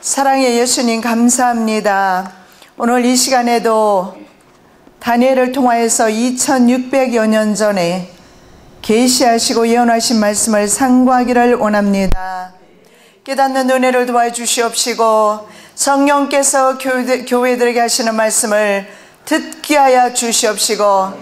사랑의 예수님 감사합니다. 오늘 이 시간에도 다니엘을 통하여서 2600여 년 전에 계시하시고 예언하신 말씀을 상고하기를 원합니다. 깨닫는 은혜를 도와주시옵시고 성령께서 교회들에게 하시는 말씀을 듣게 하여 주시옵시고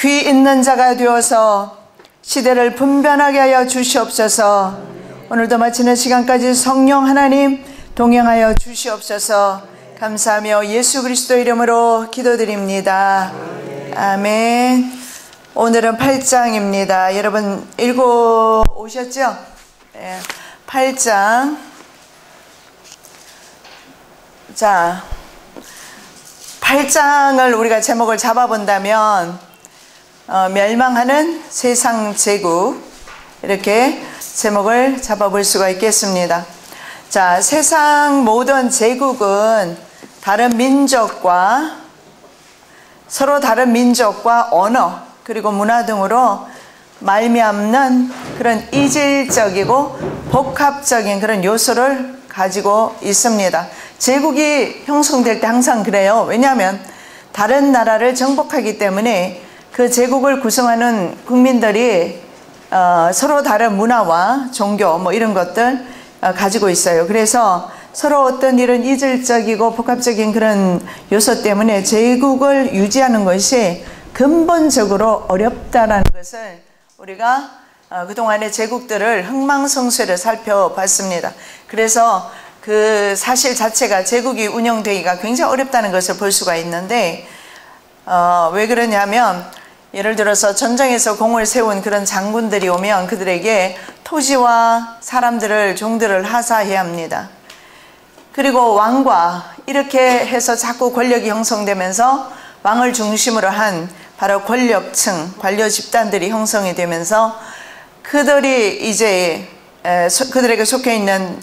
귀 있는 자가 되어서 시대를 분별하게 하여 주시옵소서. 오늘도 마치는 시간까지 성령 하나님 동행하여 주시옵소서. 감사하며 예수 그리스도 이름으로 기도드립니다. 아멘. 오늘은 8장입니다. 여러분 읽어 오셨죠? 네, 8장. 자, 8장을 우리가 제목을 잡아본다면 멸망하는 세상 제국, 이렇게 제목을 잡아볼 수가 있겠습니다. 자, 세상 모든 제국은 다른 민족과 서로 다른 민족과 언어 그리고 문화 등으로 말미암는 그런 이질적이고 복합적인 그런 요소를 가지고 있습니다. 제국이 형성될 때 항상 그래요. 왜냐하면 다른 나라를 정복하기 때문에 그 제국을 구성하는 국민들이 서로 다른 문화와 종교 뭐 이런 것들 가지고 있어요. 그래서 서로 어떤 이런 이질적이고 복합적인 그런 요소 때문에 제국을 유지하는 것이 근본적으로 어렵다라는 것을 우리가 그동안의 제국들을 흥망성쇠를 살펴봤습니다. 그래서 그 사실 자체가 제국이 운영되기가 굉장히 어렵다는 것을 볼 수가 있는데 왜 그러냐면 예를 들어서 전쟁에서 공을 세운 그런 장군들이 오면 그들에게 토지와 사람들을 종들을 하사해야 합니다. 그리고 왕과 이렇게 해서 자꾸 권력이 형성되면서 왕을 중심으로 한 바로 권력층, 관료 집단들이 형성이 되면서 그들이 이제 그들에게 속해 있는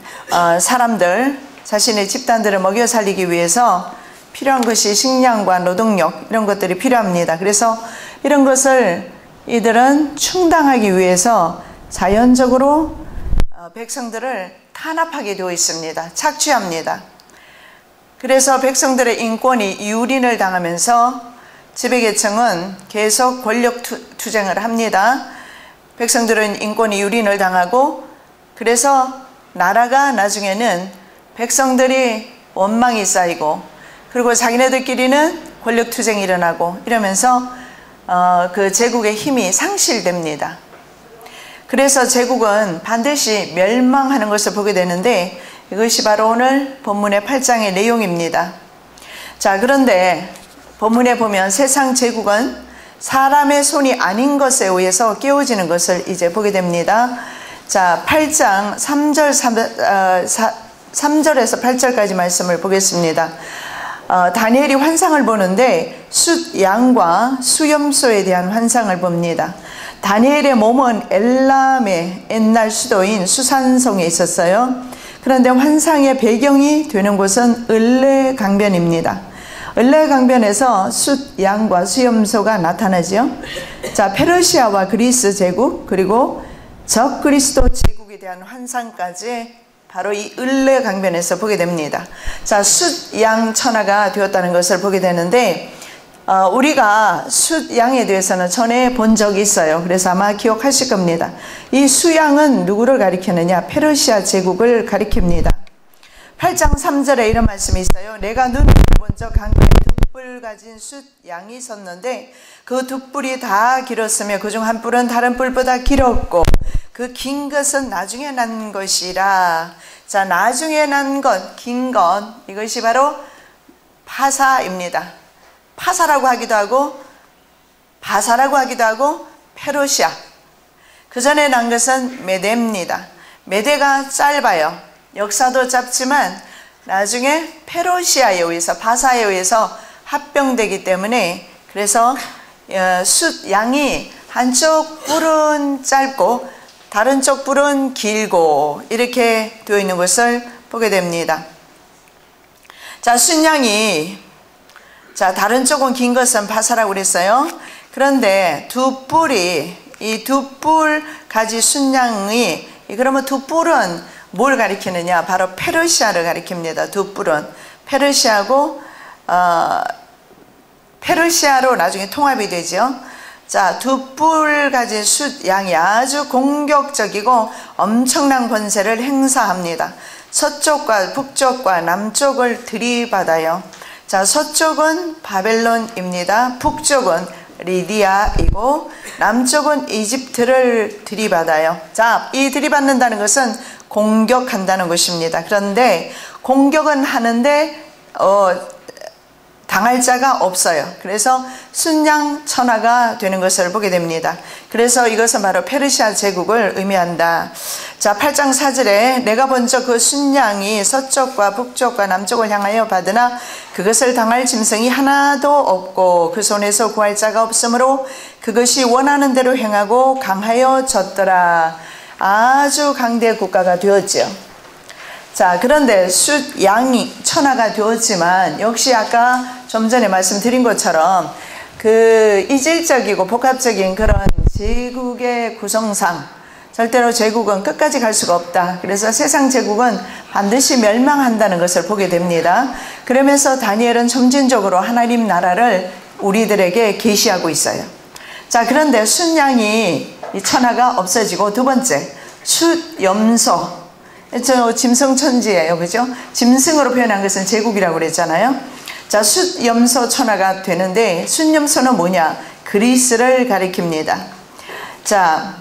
사람들, 자신의 집단들을 먹여 살리기 위해서 필요한 것이 식량과 노동력 이런 것들이 필요합니다. 그래서 이런 것을 이들은 충당하기 위해서 자연적으로 백성들을 탄압하게 되어 있습니다. 착취합니다. 그래서 백성들의 인권이 유린을 당하면서 지배계층은 계속 권력 투쟁을 합니다. 백성들은 인권이 유린을 당하고 그래서 나라가 나중에는 백성들이 원망이 쌓이고 그리고 자기네들끼리는 권력 투쟁이 일어나고 이러면서 그 제국의 힘이 상실됩니다. 그래서 제국은 반드시 멸망하는 것을 보게 되는데 이것이 바로 오늘 본문의 8장의 내용입니다. 자, 그런데 본문에 보면 세상 제국은 사람의 손이 아닌 것에 의해서 깨어지는 것을 이제 보게 됩니다. 자, 8장 3절에서 8절까지 말씀을 보겠습니다. 다니엘이 환상을 보는데 숫 양과 수염소에 대한 환상을 봅니다. 다니엘의 몸은 엘람의 옛날 수도인 수산성에 있었어요. 그런데 환상의 배경이 되는 곳은 을레 강변입니다. 을레 강변에서 숫 양과 수염소가 나타나죠. 자, 페르시아와 그리스 제국 그리고 적 그리스도 제국에 대한 환상까지 바로 이 을레 강변에서 보게 됩니다. 자, 숫 양 천하가 되었다는 것을 보게 되는데 우리가 숫 양에 대해서는 전에 본 적이 있어요. 그래서 아마 기억하실 겁니다. 이 수양은 누구를 가리키느냐? 페르시아 제국을 가리킵니다. 8장 3절에 이런 말씀이 있어요. 내가 눈을 본 적 강가에 두 뿔 가진 숫 양이 있었는데 그 두 뿔이 다 길었으며 그중 한 뿔은 다른 뿔보다 길었고 그 긴 것은 나중에 난 것이라. 자, 나중에 난 것, 긴 것, 이것이 바로 파사입니다. 파사라고 하기도 하고 바사라고 하기도 하고 페르시아. 그 전에 난 것은 메대입니다. 메대가 짧아요. 역사도 짧지만 나중에 페르시아에 의해서 바사에 의해서 합병되기 때문에 그래서 숫 양이 한쪽 뿔은 짧고 다른 쪽 뿔은 길고 이렇게 되어 있는 것을 보게 됩니다. 자, 숫양이 다른 쪽은 긴 것은 바사라고 그랬어요. 그런데 두 뿔이 이 두 뿔 가지 순양이 그러면 두 뿔은 뭘 가리키느냐? 바로 페르시아를 가리킵니다. 두 뿔은 페르시아고 페르시아로 나중에 통합이 되죠. 자, 두 뿔 가진 숫 양이 아주 공격적이고 엄청난 권세를 행사합니다. 서쪽과 북쪽과 남쪽을 들이받아요. 자, 서쪽은 바벨론입니다. 북쪽은 리디아이고 남쪽은 이집트를 들이받아요. 자, 이 들이받는다는 것은 공격한다는 것입니다. 그런데 공격은 하는데 당할 자가 없어요. 그래서 순양천하가 되는 것을 보게 됩니다. 그래서 이것은 바로 페르시아 제국을 의미한다. 자, 8장 4절에 내가 먼저 그 순양이 서쪽과 북쪽과 남쪽을 향하여 받으나 그것을 당할 짐승이 하나도 없고 그 손에서 구할 자가 없으므로 그것이 원하는 대로 행하고 강하여 졌더라. 아주 강대 국가가 되었죠. 자, 그런데 숫 양이 천하가 되었지만 역시 아까 좀 전에 말씀드린 것처럼 그 이질적이고 복합적인 그런 제국의 구성상 절대로 제국은 끝까지 갈 수가 없다. 그래서 세상 제국은 반드시 멸망한다는 것을 보게 됩니다. 그러면서 다니엘은 점진적으로 하나님 나라를 우리들에게 계시하고 있어요. 자, 그런데 숫양이 이 천하가 없어지고 두 번째 숫 염소, 저 짐승천지예요, 그죠? 짐승으로 표현한 것은 제국이라고 그랬잖아요. 자, 숫 염소 천하가 되는데 숫 염소는 뭐냐? 그리스를 가리킵니다. 자,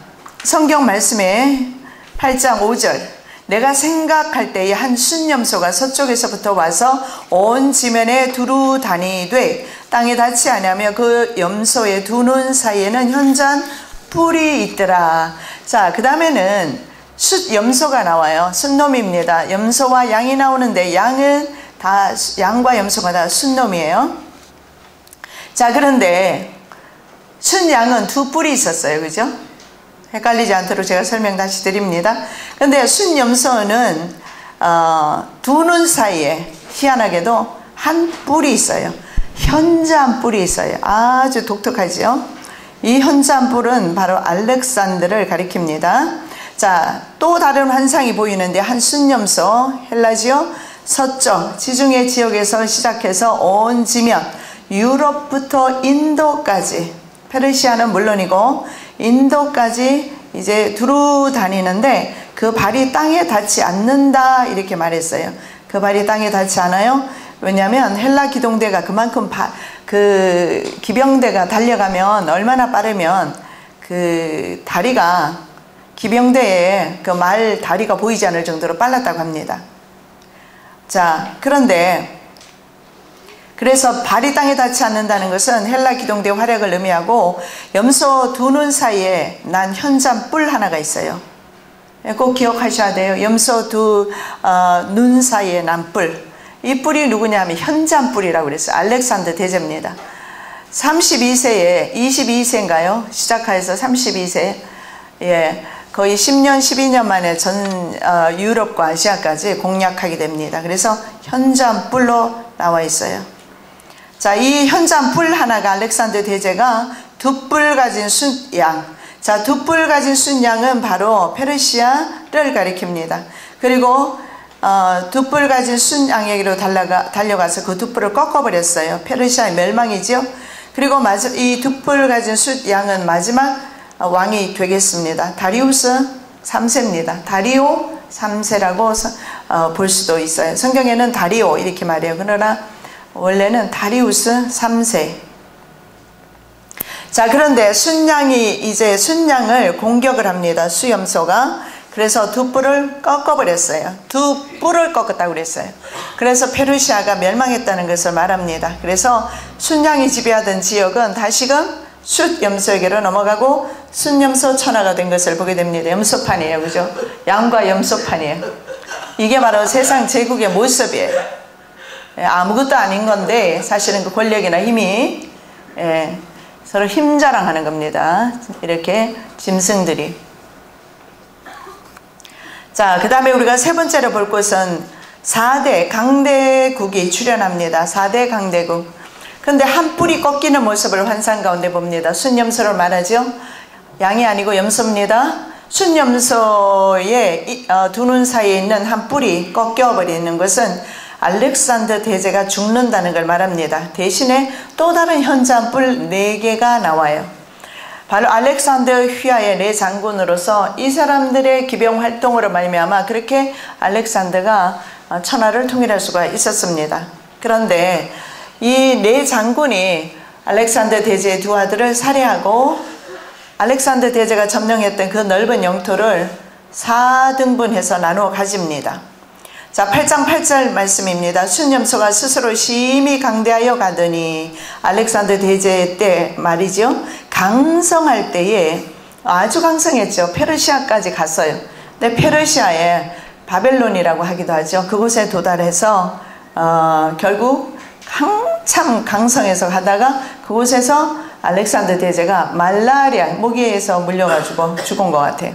성경 말씀에 8장 5절 내가 생각할 때에 한 숫 염소가 서쪽에서부터 와서 온 지면에 두루 다니되 땅에 닿지 아니하며 그 염소의 두 눈 사이에는 현저한 뿔이 있더라. 자, 그 다음에는 숫 염소가 나와요. 숫놈입니다. 염소와 양이 나오는데 양과 염소가 다 숫놈이에요. 자, 그런데 숫양은 두 뿔이 있었어요. 그죠? 헷갈리지 않도록 제가 설명 다시 드립니다. 그런데 숫 염소는 두 눈 사이에 희한하게도 한 뿔이 있어요. 현저한 뿔이 있어요. 아주 독특하죠. 이 현저한 뿔은 바로 알렉산더를 가리킵니다. 자, 또 다른 환상이 보이는데 한 숫염소, 헬라지어 서쪽 지중해 지역에서 시작해서 온 지면 유럽부터 인도까지, 페르시아는 물론이고 인도까지 이제 두루 다니는데 그 발이 땅에 닿지 않는다 이렇게 말했어요. 그 발이 땅에 닿지 않아요. 왜냐하면 헬라 기동대가 그만큼 그 기병대가 달려가면 얼마나 빠르면 그 다리가 기병대에 그 말 다리가 보이지 않을 정도로 빨랐다고 합니다. 자, 그런데 그래서 발이 땅에 닿지 않는다는 것은 헬라 기동대 활약을 의미하고 염소 두 눈 사이에 난 현저한 뿔 하나가 있어요. 꼭 기억하셔야 돼요. 염소 두 눈 사이에 난 뿔. 이 뿔이 누구냐 하면 현저한 뿔이라고 그랬어요. 알렉산더 대제입니다. 32세에 22세인가요? 시작해서 32세. 예. 거의 10년, 12년 만에 전 유럽과 아시아까지 공략하게 됩니다. 그래서 현저한 뿔로 나와 있어요. 자, 이 현저한 뿔 하나가 알렉산더 대제가 두 뿔 가진 숫양. 자, 두 뿔 가진 숫양은 바로 페르시아를 가리킵니다. 그리고 두 뿔 가진 숫양에게로 달려가서 그 두 뿔을 꺾어버렸어요. 페르시아의 멸망이죠. 그리고 이 두 뿔 가진 숫양은 마지막 왕이 되겠습니다. 다리우스 3세입니다. 다리오 3세라고 볼 수도 있어요. 성경에는 다리오 이렇게 말해요. 그러나 원래는 다리우스 3세. 자, 그런데 숫양이 이제 숫양을 공격을 합니다. 수염소가. 그래서 두 뿔을 꺾어버렸어요. 두 뿔을 꺾었다고 그랬어요. 그래서 페르시아가 멸망했다는 것을 말합니다. 그래서 숫양이 지배하던 지역은 다시금 숫 염소에게로 넘어가고 숫 염소 천하가 된 것을 보게 됩니다. 염소판이에요. 그죠? 양과 염소판이에요. 이게 바로 세상 제국의 모습이에요. 아무것도 아닌 건데 사실은 그 권력이나 힘이 서로 힘자랑하는 겁니다. 이렇게 짐승들이. 자, 그 다음에 우리가 세 번째로 볼 것은 4대 강대국이 출현합니다. 4대 강대국. 그런데 한 뿔이 꺾이는 모습을 환상 가운데 봅니다. 숫염소를 말하죠. 양이 아니고 염소입니다. 순염소의 두 눈 사이에 있는 한 뿔이 꺾여버리는 것은 알렉산더 대제가 죽는다는 걸 말합니다. 대신에 또 다른 현자한 뿔 4개가 나와요. 바로 알렉산더 휘하의 내 장군으로서 이 사람들의 기병 활동으로 말미암아 그렇게 알렉산더가 천하를 통일할 수가 있었습니다. 그런데 이 네 장군이 알렉산더 대제의 두 아들을 살해하고 알렉산더 대제가 점령했던 그 넓은 영토를 4등분해서 나누어 가집니다. 자, 8장 8절 말씀입니다. 순염소가 스스로 심히 강대하여 가더니 알렉산더 대제 때 말이죠. 강성할 때에 아주 강성했죠. 페르시아까지 갔어요. 근데 페르시아에 바벨론이라고 하기도 하죠. 그곳에 도달해서 결국 한참 강성해서 가다가 그곳에서 알렉산더 대제가 말라리아 모기에서 물려가지고 죽은 것 같아요.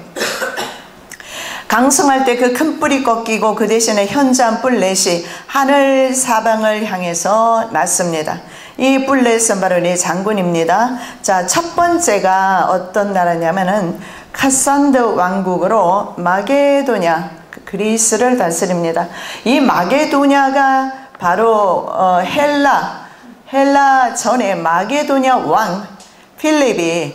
강성할 때 그 큰 뿔이 꺾이고 그 대신에 현저한 뿔넷이 하늘 사방을 향해서 났습니다. 이 뿔넷은 바로 네 장군입니다. 자, 첫 번째가 어떤 나라냐면은 카산더 왕국으로 마게도냐 그리스를 다스립니다. 이 마게도냐가 바로 헬라 전에 마게도냐 왕 필립이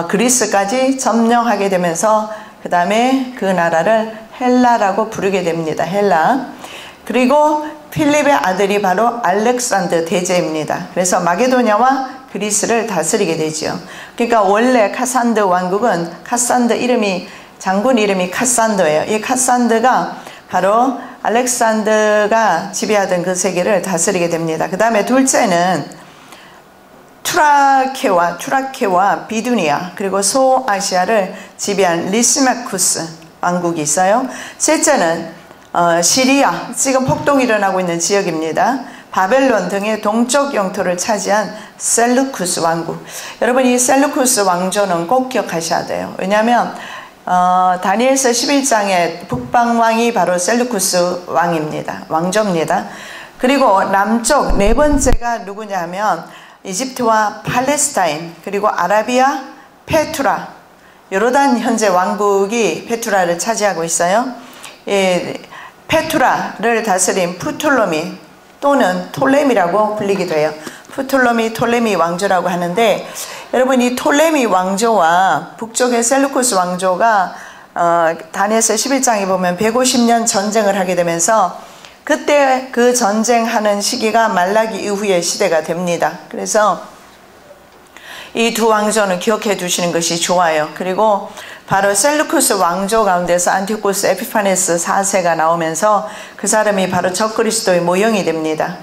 그리스까지 점령하게 되면서 그 다음에 그 나라를 헬라라고 부르게 됩니다. 헬라. 그리고 필립의 아들이 바로 알렉산더 대제입니다. 그래서 마게도냐와 그리스를 다스리게 되죠. 그러니까 원래 카산더 왕국은 카산더 이름이 장군 이름이 카산더예요. 이 카산더가 바로 알렉산더가 지배하던 그 세계를 다스리게 됩니다. 그 다음에 둘째는 투라케와 비두니아 그리고 소아시아를 지배한 리시마쿠스 왕국이 있어요. 셋째는 시리아, 지금 폭동이 일어나고 있는 지역입니다. 바벨론 등의 동쪽 영토를 차지한 셀루쿠스 왕국. 여러분 이 셀루쿠스 왕조는 꼭 기억하셔야 돼요. 왜냐하면 다니엘서 11장의 북방왕이 바로 셀루쿠스 왕입니다. 왕조입니다. 그리고 남쪽 네 번째가 누구냐 하면 이집트와 팔레스타인 그리고 아라비아 페투라 요르단 현재 왕국이 페투라를 차지하고 있어요. 페투라를 다스린 프톨로미 또는 톨레미라고 불리기도 해요. 톨레미 왕조라고 하는데 여러분 이 톨레미 왕조와 북쪽의 셀루쿠스 왕조가 다니엘서 11장에 보면 150년 전쟁을 하게 되면서 그때 그 전쟁하는 시기가 말라기 이후의 시대가 됩니다. 그래서 이 두 왕조는 기억해 두시는 것이 좋아요. 그리고 바로 셀루쿠스 왕조 가운데서 안티오쿠스 에피파네스 4세가 나오면서 그 사람이 바로 적그리스도의 모형이 됩니다.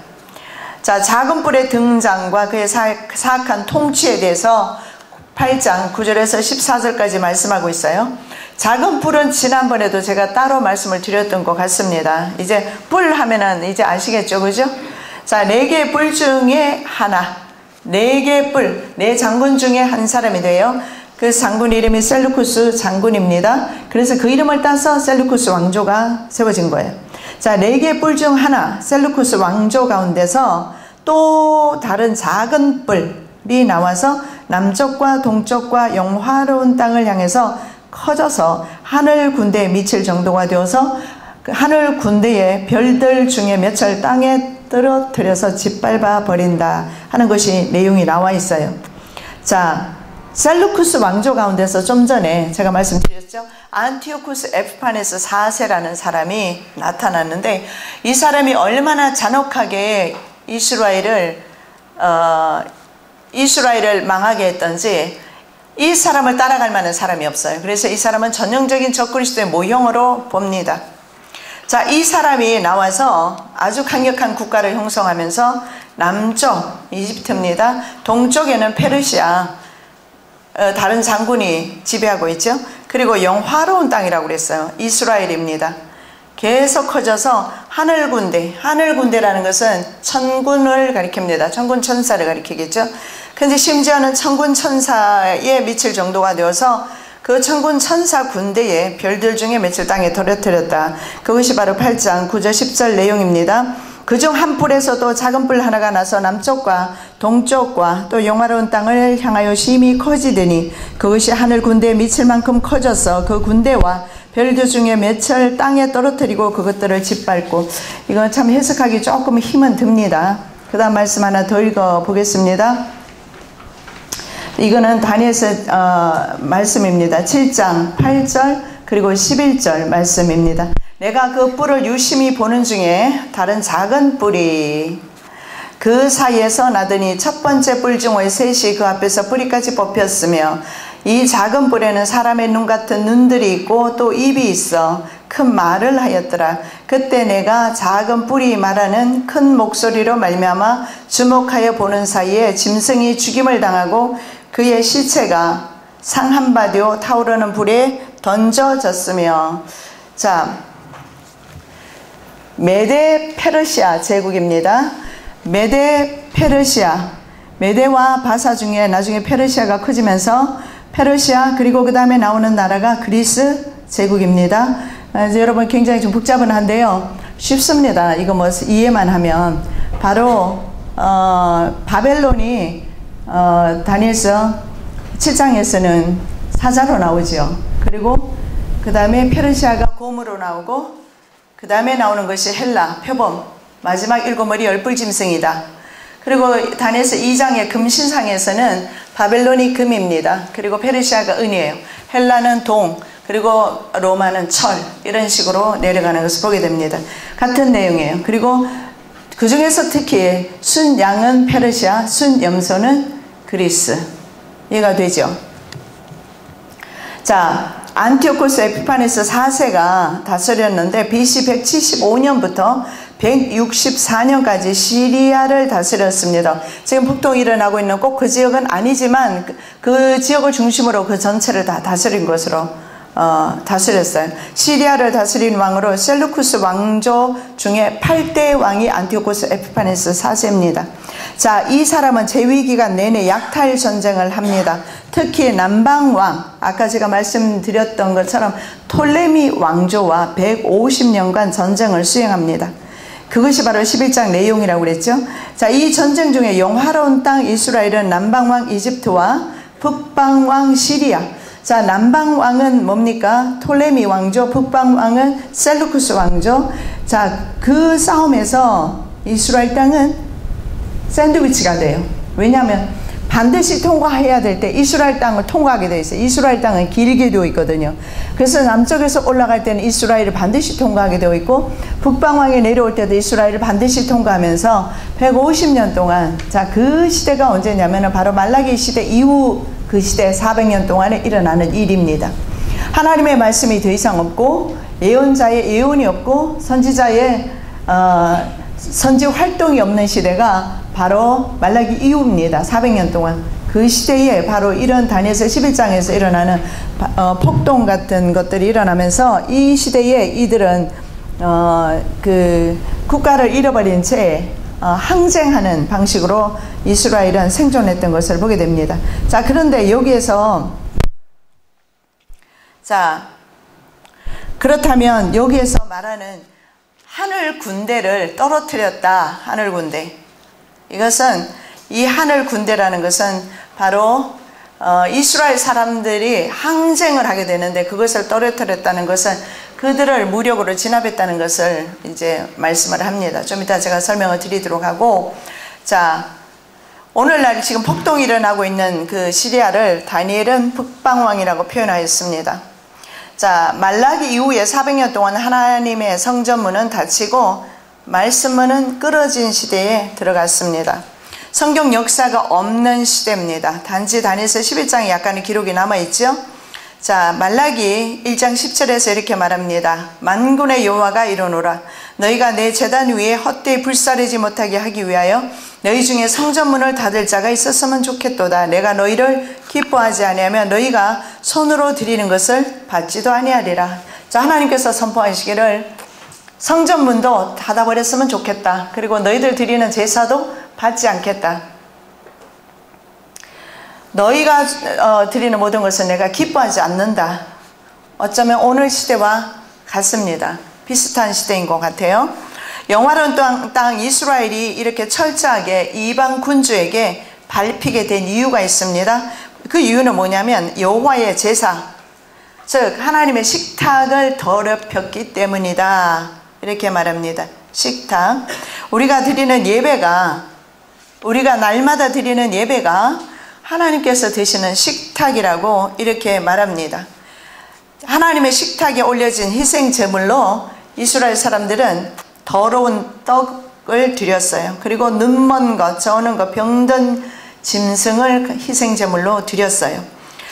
자, 작은 뿔의 등장과 그의 사악한 통치에 대해서 8장 9절에서 14절까지 말씀하고 있어요. 작은 뿔은 지난번에도 제가 따로 말씀을 드렸던 것 같습니다. 이제 뿔 하면은 이제 아시겠죠, 그죠? 자, 4개의 뿔 중에 하나, 4개의 뿔, 4장군 중에 한 사람이 돼요. 그 장군 이름이 셀루쿠스 장군입니다. 그래서 그 이름을 따서 셀루쿠스 왕조가 세워진 거예요. 자, 4개의 뿔 중 하나, 셀루쿠스 왕조 가운데서 또 다른 작은 뿔이 나와서 남쪽과 동쪽과 영화로운 땅을 향해서 커져서 하늘 군대에 미칠 정도가 되어서 그 하늘 군대의 별들 중에 몇을 땅에 떨어뜨려서 짓밟아 버린다 하는 것이 내용이 나와 있어요. 자, 셀루쿠스 왕조 가운데서 좀 전에 제가 말씀드렸죠. 안티오쿠스 에피파네스 4세라는 사람이 나타났는데 이 사람이 얼마나 잔혹하게 이스라엘을 망하게 했던지 이 사람을 따라갈 만한 사람이 없어요. 그래서 이 사람은 전형적인 적그리스도의 모형으로 봅니다. 자, 이 사람이 나와서 아주 강력한 국가를 형성하면서 남쪽 이집트입니다. 동쪽에는 페르시아 다른 장군이 지배하고 있죠. 그리고 영화로운 땅이라고 그랬어요. 이스라엘입니다. 계속 커져서 하늘군대라는 것은 천군을 가리킵니다. 천군 천사를 가리키겠죠. 근데 심지어는 천군 천사에 미칠 정도가 되어서 그 천군 천사 군대의 별들 중에 며칠 땅에 떨어뜨렸다. 그것이 바로 8장 9절 10절 내용입니다. 그중 한 뿔에서도 작은 뿔 하나가 나서 남쪽과 동쪽과 또 영화로운 땅을 향하여 심히 커지더니 그것이 하늘 군대에 미칠 만큼 커져서 그 군대와 별들 중에 몇을 땅에 떨어뜨리고 그것들을 짓밟고. 이건 참 해석하기 조금 힘은 듭니다. 그 다음 말씀 하나 더 읽어 보겠습니다. 이거는 다니엘서 말씀입니다. 7장 8절 그리고 11절 말씀입니다. 내가 그 뿔을 유심히 보는 중에 다른 작은 뿔이 그 사이에서 나더니 첫 번째 뿔 중 셋이 그 앞에서 뿌리까지 뽑혔으며 이 작은 뿔에는 사람의 눈 같은 눈들이 있고 또 입이 있어 큰 말을 하였더라. 그때 내가 작은 뿔이 말하는 큰 목소리로 말미암아 주목하여 보는 사이에 짐승이 죽임을 당하고 그의 시체가 상한 바 되어 타오르는 불에 던져졌으며. 자, 메데 페르시아 제국입니다. 메데 페르시아, 메데와 바사 중에 나중에 페르시아가 커지면서 페르시아, 그리고 그 다음에 나오는 나라가 그리스 제국입니다. 여러분 굉장히 좀 복잡은 한데요, 쉽습니다. 이거 뭐 이해만 하면. 바로 바벨론이 다니엘서 7장에서는 사자로 나오죠. 그리고 그 다음에 페르시아가 곰으로 나오고 그 다음에 나오는 것이 헬라, 표범, 마지막 7머리 열불짐승이다. 그리고 다니엘서 2장의 금신상에서는 바벨론이 금입니다. 그리고 페르시아가 은이에요. 헬라는 동, 그리고 로마는 철, 이런 식으로 내려가는 것을 보게 됩니다. 같은 내용이에요. 그리고 그 중에서 특히 순양은 페르시아, 순염소는 그리스. 이해가 되죠? 자, 안티오코스 에피파네스 4세가 다스렸는데 BC 175년부터 164년까지 시리아를 다스렸습니다. 지금 폭동이 일어나고 있는 꼭 그 지역은 아니지만 그 지역을 중심으로 그 전체를 다 다스린 것으로 다스렸어요. 시리아를 다스린 왕으로 셀루쿠스 왕조 중에 8대 왕이 안티오코스 에피파네스 4세입니다. 자, 이 사람은 재위기간 내내 약탈 전쟁을 합니다. 특히 남방왕, 아까 제가 말씀드렸던 것처럼 톨레미 왕조와 150년간 전쟁을 수행합니다. 그것이 바로 11장 내용이라고 그랬죠. 자, 이 전쟁 중에 영화로운 땅 이스라엘은 남방왕 이집트와 북방왕 시리아. 자, 남방왕은 뭡니까? 톨레미 왕조, 북방왕은 셀루쿠스 왕조. 자, 그 싸움에서 이스라엘 땅은 샌드위치가 돼요. 왜냐하면 반드시 통과해야 될 때 이스라엘 땅을 통과하게 되어 있어요. 이스라엘 땅은 길게 되어 있거든요. 그래서 남쪽에서 올라갈 때는 이스라엘을 반드시 통과하게 되어 있고, 북방왕에 내려올 때도 이스라엘을 반드시 통과하면서 150년 동안, 자, 그 시대가 언제냐면 바로 말라기 시대 이후 그 시대 400년 동안에 일어나는 일입니다. 하나님의 말씀이 더 이상 없고, 예언자의 예언이 없고, 선지자의 선지 활동이 없는 시대가 바로 말라기 이후입니다. 400년 동안. 그 시대에 바로 이런 다니엘서 11장에서 일어나는 폭동 같은 것들이 일어나면서 이 시대에 이들은 그 국가를 잃어버린 채 항쟁하는 방식으로 이스라엘은 생존했던 것을 보게 됩니다. 자, 그런데 여기에서, 자, 그렇다면 여기에서 말하는 하늘 군대를 떨어뜨렸다. 하늘 군대. 이것은, 이 하늘 군대라는 것은 바로 이스라엘 사람들이 항쟁을 하게 되는데 그것을 떨어뜨렸다는 것은 그들을 무력으로 진압했다는 것을 이제 말씀을 합니다. 좀 이따 제가 설명을 드리도록 하고, 자, 오늘날 지금 폭동이 일어나고 있는 그 시리아를 다니엘은 북방왕이라고 표현하였습니다. 자, 말라기 이후에 400년 동안 하나님의 성전문은 닫히고 말씀문은 끊어진 시대에 들어갔습니다. 성경 역사가 없는 시대입니다. 단지 다니엘서 11장에 약간의 기록이 남아있죠. 자, 말라기 1장 10절에서 이렇게 말합니다. 만군의 여호와가 이르노라. 너희가 내 제단 위에 헛되이 불사르지 못하게 하기 위하여 너희 중에 성전문을 닫을 자가 있었으면 좋겠도다. 내가 너희를 기뻐하지 아니하면 너희가 손으로 드리는 것을 받지도 아니하리라. 자, 하나님께서 선포하시기를 성전문도 닫아버렸으면 좋겠다. 그리고 너희들 드리는 제사도 받지 않겠다. 너희가 드리는 모든 것은 내가 기뻐하지 않는다. 어쩌면 오늘 시대와 같습니다. 비슷한 시대인 것 같아요. 영화로운 땅 이스라엘이 이렇게 철저하게 이방 군주에게 밟히게 된 이유가 있습니다. 그 이유는 뭐냐면 여호와의 제사, 즉 하나님의 식탁을 더럽혔기 때문이다, 이렇게 말합니다. 식탁, 우리가 드리는 예배가, 우리가 날마다 드리는 예배가 하나님께서 드시는 식탁이라고 이렇게 말합니다. 하나님의 식탁에 올려진 희생 제물로 이스라엘 사람들은 더러운 떡을 드렸어요. 그리고 눈먼 것, 저는 것, 병든 짐승을 희생 제물로 드렸어요.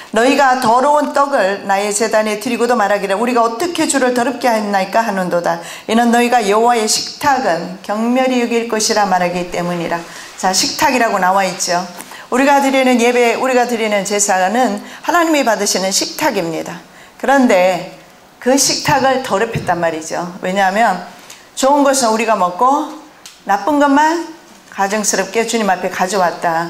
너희가 더러운 떡을 나의 제단에 드리고도 말하기를 우리가 어떻게 주를 더럽게 했나이까 하는도다. 이는 너희가 여호와의 식탁은 경멸히 여길 것이라 말하기 때문이라. 자, 식탁이라고 나와 있죠. 우리가 드리는 예배, 우리가 드리는 제사는 하나님이 받으시는 식탁입니다. 그런데 그 식탁을 더럽혔단 말이죠. 왜냐하면 좋은 것은 우리가 먹고 나쁜 것만 가증스럽게 주님 앞에 가져왔다.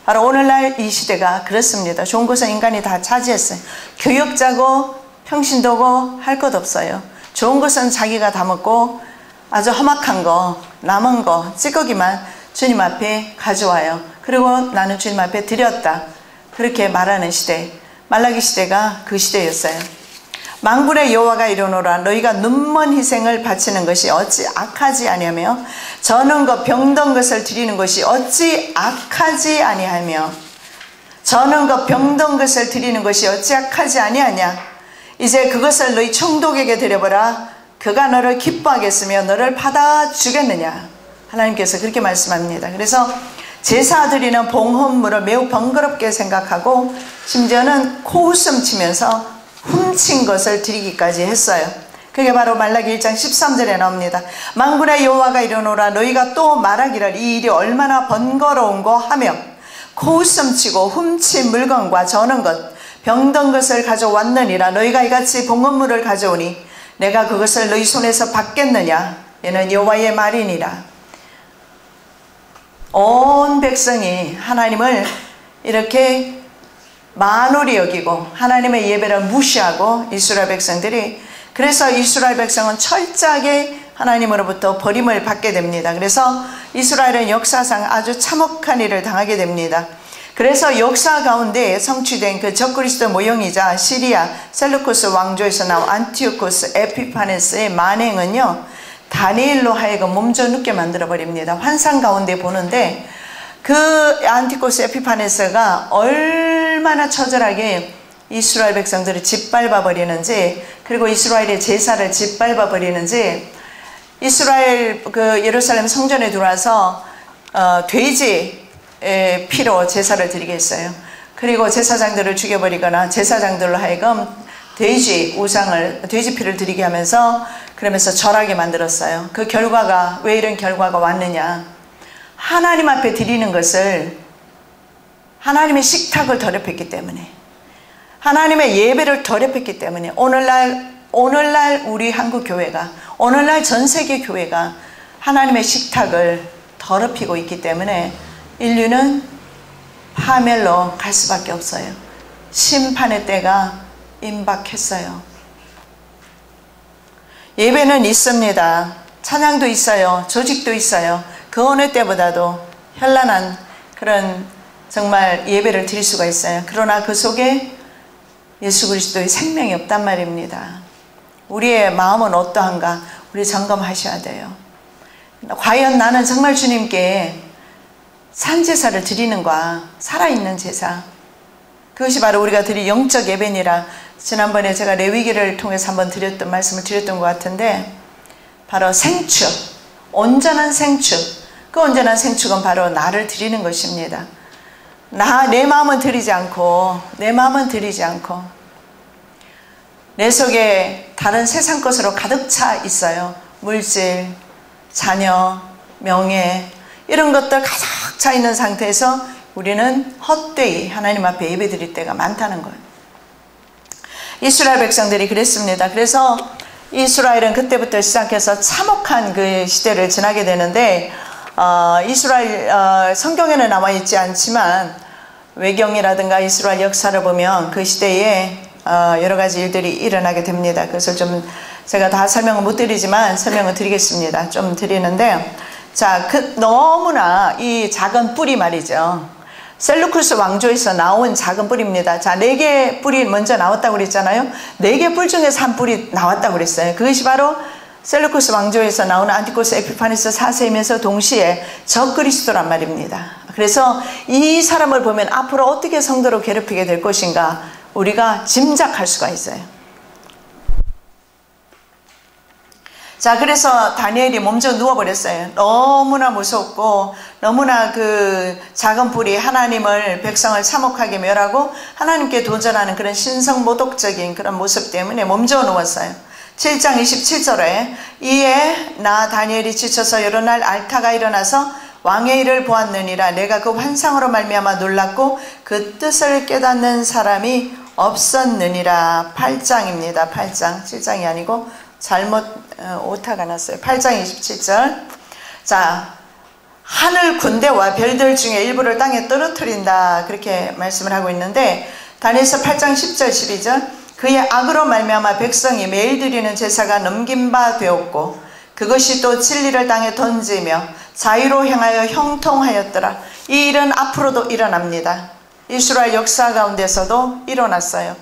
바로 오늘날 이 시대가 그렇습니다. 좋은 것은 인간이 다 차지했어요. 교역자고 평신도고 할 것 없어요. 좋은 것은 자기가 다 먹고 아주 험악한 거, 남은 거, 찌꺼기만 주님 앞에 가져와요. 그리고 나는 주님 앞에 드렸다, 그렇게 말하는 시대, 말라기 시대가 그 시대였어요. 만군의 여호와가 이르노라. 너희가 눈먼 희생을 바치는 것이 어찌 악하지 아니하며 저는 것 병든 것을 드리는 것이 어찌 악하지 아니하며, 저는 것 병든 것을 드리는 것이 어찌 악하지 아니하냐. 이제 그것을 너희 총독에게 드려보라. 그가 너를 기뻐하겠으며 너를 받아주겠느냐. 하나님께서 그렇게 말씀합니다. 그래서 제사 드리는 봉헌물을 매우 번거롭게 생각하고 심지어는 코웃음 치면서 훔친 것을 드리기까지 했어요. 그게 바로 말라기 1장 13절에 나옵니다. 만군의 여호와가 이르노라. 너희가 또 말하기를 이 일이 얼마나 번거로운고 하며 코웃음치고 훔친 물건과 저는 것 병든 것을 가져왔느니라. 너희가 이같이 봉헌물을 가져오니 내가 그것을 너희 손에서 받겠느냐. 이는 여호와의 말이니라. 온 백성이 하나님을 이렇게 만홀히 여기고 하나님의 예배를 무시하고 이스라엘 백성들이, 그래서 이스라엘 백성은 철저하게 하나님으로부터 버림을 받게 됩니다. 그래서 이스라엘은 역사상 아주 참혹한 일을 당하게 됩니다. 그래서 역사 가운데 성취된 그 적그리스도 모형이자 시리아 셀루쿠스 왕조에서 나온 안티오코스 에피파네스의 만행은요, 다니엘로 하여금 몸져 눕게 만들어 버립니다. 환상 가운데 보는데 그 안티코스 에피파네스가 얼마나 처절하게 이스라엘 백성들을 짓밟아 버리는지, 그리고 이스라엘의 제사를 짓밟아 버리는지, 이스라엘 그 예루살렘 성전에 들어와서 돼지 피로 제사를 드리게 했어요. 그리고 제사장들을 죽여버리거나 제사장들로 하여금 돼지 우상을, 돼지 피를 드리게 하면서 그러면서 절하게 만들었어요. 그 결과가, 왜 이런 결과가 왔느냐. 하나님 앞에 드리는 것을, 하나님의 식탁을 더럽혔기 때문에, 하나님의 예배를 더럽혔기 때문에 오늘날 우리 한국 교회가, 오늘날 전 세계 교회가 하나님의 식탁을 더럽히고 있기 때문에 인류는 파멸로 갈 수밖에 없어요. 심판의 때가 임박했어요. 예배는 있습니다. 찬양도 있어요. 조직도 있어요. 그 어느 때보다도 현란한 그런 정말 예배를 드릴 수가 있어요. 그러나 그 속에 예수 그리스도의 생명이 없단 말입니다. 우리의 마음은 어떠한가 우리 점검하셔야 돼요. 과연 나는 정말 주님께 산제사를 드리는가, 살아있는 제사, 그것이 바로 우리가 드릴 영적 예배니라. 지난번에 제가 레위기를 통해서 한번 드렸던 말씀을 드렸던 것 같은데, 바로 생축, 온전한 생축, 그 온전한 생축은 바로 나를 드리는 것입니다. 내 마음은 드리지 않고, 내 마음은 드리지 않고 내 속에 다른 세상 것으로 가득 차 있어요. 물질, 자녀, 명예, 이런 것들 가득 차 있는 상태에서 우리는 헛되이 하나님 앞에 예배 드릴 때가 많다는 거예요. 이스라엘 백성들이 그랬습니다. 그래서 이스라엘은 그때부터 시작해서 참혹한 그 시대를 지나게 되는데, 이스라엘 성경에는 나와 있지 않지만 외경이라든가 이스라엘 역사를 보면 그 시대에 여러 가지 일들이 일어나게 됩니다. 그것을 좀 제가 다 설명을 못 드리지만 설명을 드리겠습니다. 좀 드리는데, 자, 너무나 이 작은 뿌리 말이죠. 셀루쿠스 왕조에서 나온 작은 뿌리입니다. 자, 4개 뿌리 먼저 나왔다고 그랬잖아요. 4개 뿔 중에서 한 뿔이 나왔다고 그랬어요. 그것이 바로 셀루쿠스 왕조에서 나오는 안티코스 에피파네스 4세이면서 동시에 적그리스도란 말입니다. 그래서 이 사람을 보면 앞으로 어떻게 성도를 괴롭히게 될 것인가 우리가 짐작할 수가 있어요. 자, 그래서 다니엘이 먼저 누워버렸어요. 너무나 무섭고 너무나 그 작은 불이 하나님을, 백성을 참혹하게 멸하고 하나님께 도전하는 그런 신성모독적인 그런 모습 때문에 먼저 누웠어요. 7장 27절에 이에 나 다니엘이 지쳐서 여러 날 앓다가 일어나서 왕의 일을 보았느니라. 내가 그 환상으로 말미암아 놀랐고 그 뜻을 깨닫는 사람이 없었느니라. 8장입니다. 8장. 7장이 아니고 잘못 오타가 났어요. 8장 27절. 자, 하늘 군대와 별들 중에 일부를 땅에 떨어뜨린다, 그렇게 말씀을 하고 있는데, 다니엘서 8장 10절 12절. 그의 악으로 말미암아 백성이 매일 드리는 제사가 넘긴 바 되었고 그것이 또 진리를 땅에 던지며 자유로 행하여 형통하였더라. 이 일은 앞으로도 일어납니다. 이스라엘 역사 가운데서도 일어났어요.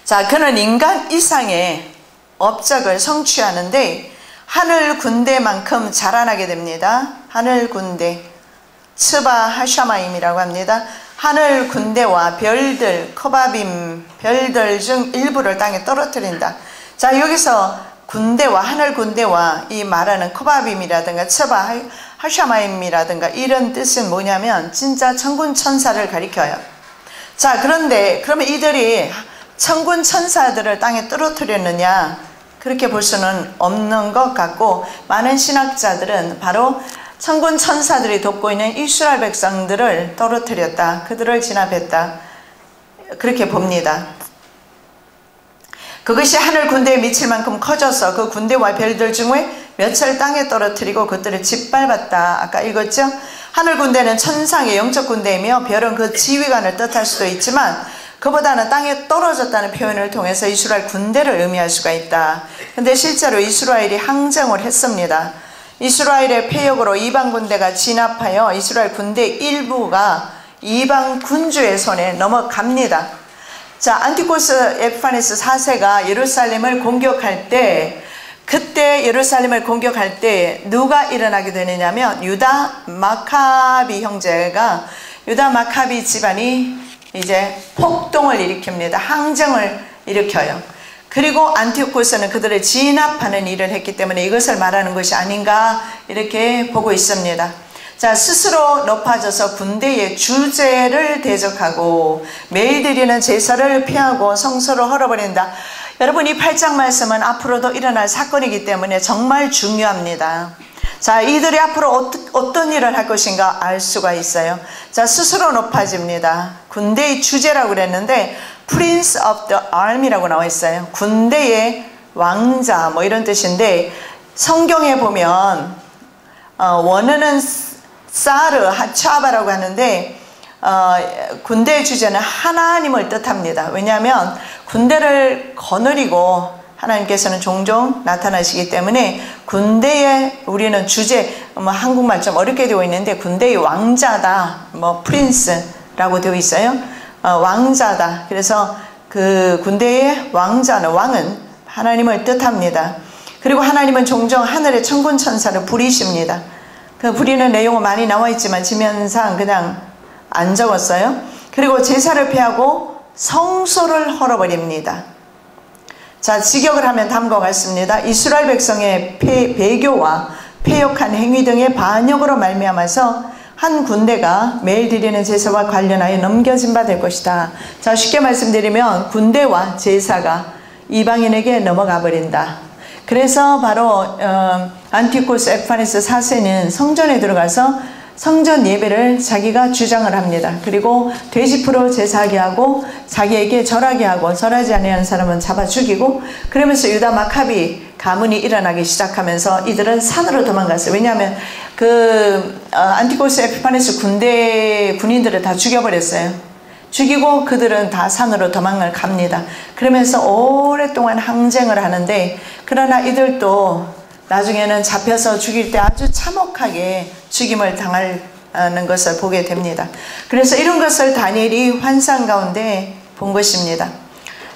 자, 그는 인간 이상의 업적을 성취하는데 하늘 군대만큼 자라나게 됩니다. 하늘 군대, 츠바 하샤마임이라고 합니다. 하늘 군대와 별들, 커바빔, 별들 중 일부를 땅에 떨어뜨린다. 자, 여기서 군대와, 하늘 군대와 이 말하는 커바빔이라든가 츠바 하샤마임이라든가 이런 뜻은 뭐냐면 진짜 천군 천사를 가리켜요. 자, 그런데 그러면 이들이 천군 천사들을 땅에 떨어뜨렸느냐, 그렇게 볼 수는 없는 것 같고, 많은 신학자들은 바로 천군 천사들이 돕고 있는 이스라엘 백성들을 떨어뜨렸다, 그들을 진압했다, 그렇게 봅니다. 그것이 하늘 군대에 미칠 만큼 커져서 그 군대와 별들 중에 몇을 땅에 떨어뜨리고 그들을 짓밟았다. 아까 읽었죠? 하늘 군대는 천상의 영적 군대이며 별은 그 지휘관을 뜻할 수도 있지만 그보다는 땅에 떨어졌다는 표현을 통해서 이스라엘 군대를 의미할 수가 있다. 근데 실제로 이스라엘이 항쟁을 했습니다. 이스라엘의 패역으로 이방 군대가 진압하여 이스라엘 군대 일부가 이방 군주의 손에 넘어갑니다. 자, 안티코스 에피파네스 4세가 예루살렘을 공격할 때, 그때 예루살렘을 공격할 때 누가 일어나게 되느냐면 유다 마카비 형제가, 유다 마카비 집안이 이제 폭동을 일으킵니다. 항쟁을 일으켜요. 그리고 안티오코스는 그들을 진압하는 일을 했기 때문에 이것을 말하는 것이 아닌가 이렇게 보고 있습니다. 자, 스스로 높아져서 군대의 주제를 대적하고 매일 드리는 제사를 피하고 성소를 헐어버린다. 여러분, 이 8장 말씀은 앞으로도 일어날 사건이기 때문에 정말 중요합니다. 자, 이들이 앞으로 어떤 일을 할 것인가 알 수가 있어요. 자, 스스로 높아집니다. 군대의 주제라고 그랬는데 Prince of the Army라고 나와 있어요. 군대의 왕자 뭐 이런 뜻인데, 성경에 보면 원어는 사르 하차바라고 하는데 군대의 주제는 하나님을 뜻합니다. 왜냐하면 군대를 거느리고 하나님께서는 종종 나타나시기 때문에 군대의 우리는 주제, 한국말 좀 어렵게 되어 있는데 군대의 왕자다, 뭐 프린스라고 되어 있어요. 왕자다. 그래서 그 군대의 왕자는, 왕은 하나님을 뜻합니다. 그리고 하나님은 종종 하늘의 천군 천사를 부리십니다. 그 부리는 내용은 많이 나와 있지만 지면상 그냥 안 적었어요. 그리고 제사를 피하고 성소를 헐어버립니다. 자, 직역을 하면 다음과 같습니다. 이스라엘 백성의 배교와 패역한 행위 등의 반역으로 말미암아서 한 군대가 매일 드리는 제사와 관련하여 넘겨진 바 될 것이다. 자, 쉽게 말씀드리면 군대와 제사가 이방인에게 넘어가 버린다. 그래서 바로 안티코스 에피파네스 4세는 성전에 들어가서 성전 예배를 자기가 주장을 합니다. 그리고 돼지풀로 제사하게 하고 자기에게 절하게 하고 절하지 아니하는 사람은 잡아 죽이고, 그러면서 유다 마카비 가문이 일어나기 시작하면서 이들은 산으로 도망갔어요. 왜냐하면 그 안티코스 에피파네스 군인들을 다 죽여버렸어요. 죽이고 그들은 다 산으로 도망을 갑니다. 그러면서 오랫동안 항쟁을 하는데, 그러나 이들도 나중에는 잡혀서 죽일 때 아주 참혹하게 죽임을 당하는 것을 보게 됩니다. 그래서 이런 것을 다니엘이 환상 가운데 본 것입니다.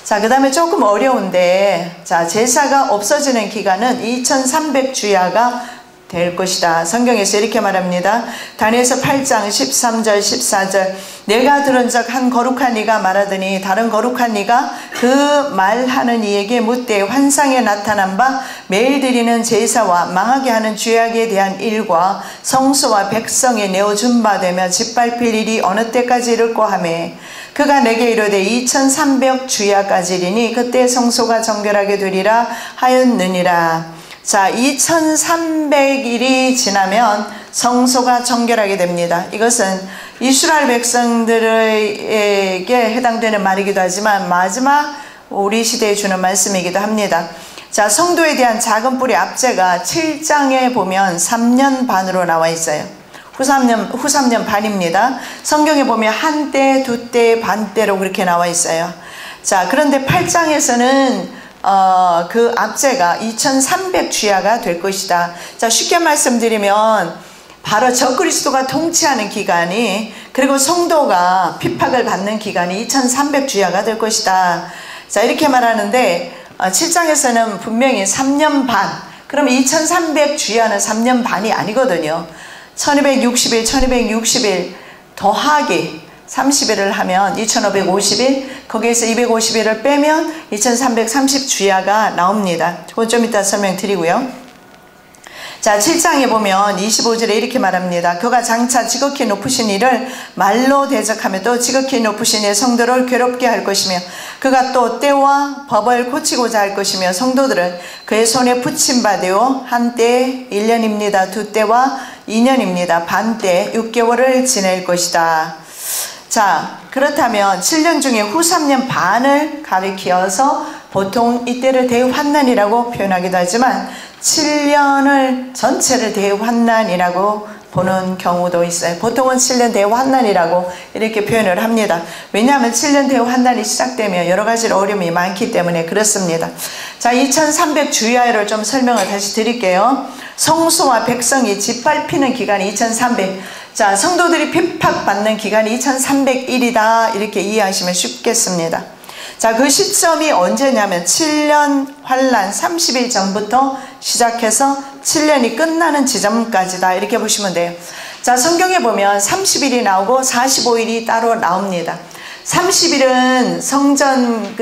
자, 그 다음에 조금 어려운데, 자, 제사가 없어지는 기간은 2300주야가 될 것이다. 성경에서 이렇게 말합니다. 다니엘서 8장 13절 14절 내가 들은 적 한 거룩한 이가 말하더니 다른 거룩한 이가 그 말하는 이에게 묻되 환상에 나타난 바 매일 드리는 제사와 망하게 하는 죄악에 대한 일과 성소와 백성이 내어준 바 되며 짓밟힐 일이 어느 때까지 이를꼬 하며 그가 내게 이르되 2300주야까지리니 그때 성소가 정결하게 되리라 하였느니라. 자, 2300일이 지나면 성소가 정결하게 됩니다. 이것은 이스라엘 백성들에게 해당되는 말이기도 하지만 마지막 우리 시대에 주는 말씀이기도 합니다. 자, 성도에 대한 작은 뿌리 압제가 7장에 보면 3년 반으로 나와 있어요. 후 3년 반입니다. 성경에 보면 한때, 두때, 반때로 그렇게 나와 있어요. 자, 그런데 8장에서는 그 압제가 2300주야가 될 것이다. 자, 쉽게 말씀드리면 바로 적그리스도가 통치하는 기간이, 그리고 성도가 핍박을 받는 기간이 2300주야가 될 것이다. 자, 이렇게 말하는데 7장에서는 분명히 3년 반, 그럼 2300주야는 3년 반이 아니거든요. 1260일, 1260일 더하기 30일을 하면 2550일, 거기에서 250일을 빼면 2330주야가 나옵니다. 그건 좀 이따 설명드리고요. 자, 7장에 보면 25절에 이렇게 말합니다. 그가 장차 지극히 높으신 이를 말로 대적하며 또 지극히 높으신 이의 성도를 괴롭게 할 것이며 그가 또 때와 법을 고치고자 할 것이며 성도들은 그의 손에 붙임받으오 한때 1년입니다. 두 때와 2년입니다. 반때 6개월을 지낼 것이다. 자, 그렇다면 7년 중에 후 3년 반을 가리키어서 보통 이때를 대환난이라고 표현하기도 하지만 7년을 전체를 대환난이라고 보는 경우도 있어요. 보통은 7년 대환난이라고 이렇게 표현을 합니다. 왜냐하면 7년 대환난이 시작되면 여러 가지 어려움이 많기 때문에 그렇습니다. 자, 2300주야를 좀 설명을 다시 드릴게요. 성소와 백성이 짓밟히는 기간이 2300. 자, 성도들이 핍박받는 기간이 2300일이다. 이렇게 이해하시면 쉽겠습니다. 자, 그 시점이 언제냐면 7년 환란 30일 전부터 시작해서 7년이 끝나는 지점까지다. 이렇게 보시면 돼요. 자, 성경에 보면 30일이 나오고 45일이 따로 나옵니다. 30일은 성전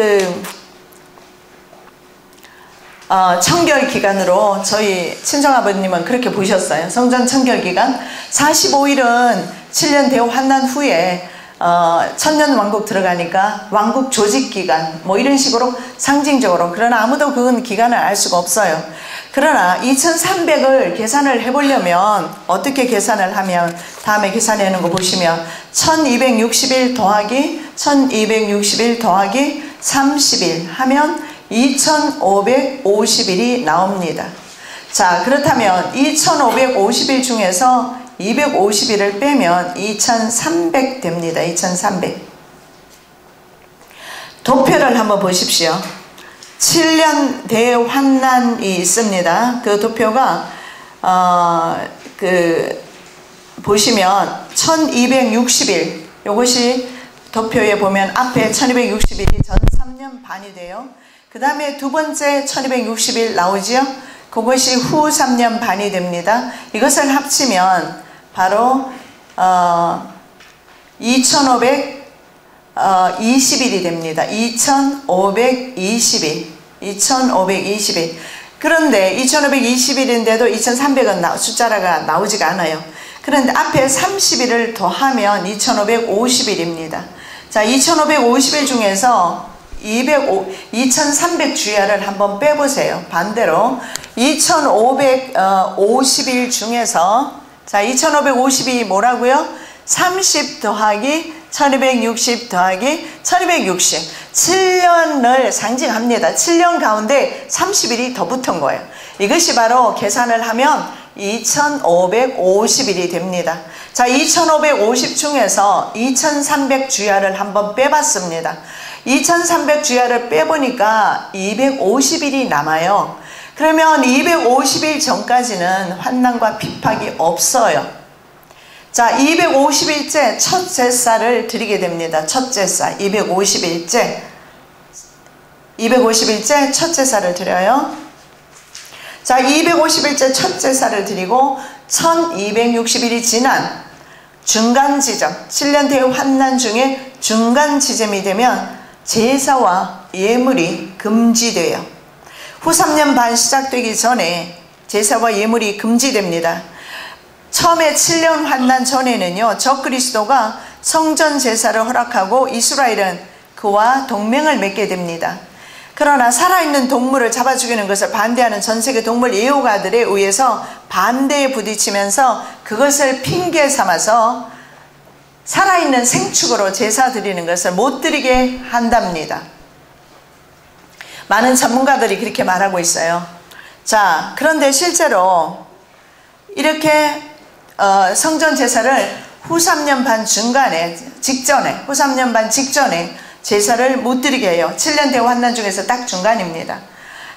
청결 기간으로 저희 친정아버님은 그렇게 보셨어요. 성전 청결 기간. 45일은 7년 대환난 후에 천년 왕국 들어가니까 왕국 조직 기간 뭐 이런 식으로 상징적으로, 그러나 아무도 그건 기간을 알 수가 없어요. 그러나 2300을 계산을 해보려면 어떻게 계산을 하면, 다음에 계산해 놓은 거 보시면 1260일 더하기 1260일 더하기 30일 하면 2550일이 나옵니다. 자, 그렇다면 2550일 중에서 250일을 빼면 2300 됩니다. 2300. 도표를 한번 보십시오. 7년 대환난이 있습니다. 그 도표가 보시면 1260일, 요것이 도표에 보면 앞에 1260일이 전 3년 반이 돼요. 그 다음에 두 번째 1260일 나오지요. 그것이 후 3년 반이 됩니다. 이것을 합치면 바로 2520일이 됩니다. 2520일. 2520일. 그런데 2520일인데도 2300은 숫자가 나오지가 않아요. 그런데 앞에 30일을 더하면 2550일입니다. 자, 2550일 중에서 2300주야를 한번 빼보세요. 반대로 2550일 중에서, 자, 2550이 뭐라고요? 30 더하기 1260 더하기 1260. 7년을 상징합니다. 7년 가운데 30일이 더 붙은 거예요. 이것이 바로 계산을 하면 2550일이 됩니다. 자, 2550 중에서 2300주야를 한번 빼봤습니다. 2300주야를 빼보니까 250일이 남아요. 그러면 250일 전까지는 환난과 핍박이 없어요. 자, 250일째 첫 제사를 드리게 됩니다. 첫 제사 250일째 첫 제사를 드려요. 자, 250일째 첫 제사를 드리고 1260일이 지난 중간 지점, 7년 대의 환난 중에 중간 지점이 되면 제사와 예물이 금지돼요. 후 3년 반 시작되기 전에 제사와 예물이 금지됩니다. 처음에 7년 환난 전에는요, 적그리스도가 성전 제사를 허락하고 이스라엘은 그와 동맹을 맺게 됩니다. 그러나 살아있는 동물을 잡아 죽이는 것을 반대하는 전세계 동물 애호가들에 의해서 반대에 부딪히면서 그것을 핑계 삼아서 살아있는 생축으로 제사 드리는 것을 못 드리게 한답니다. 많은 전문가들이 그렇게 말하고 있어요. 자, 그런데 실제로 이렇게 성전 제사를 후 3년 반 직전에 제사를 못 드리게 해요. 7년 대의 환난 중에서 딱 중간입니다.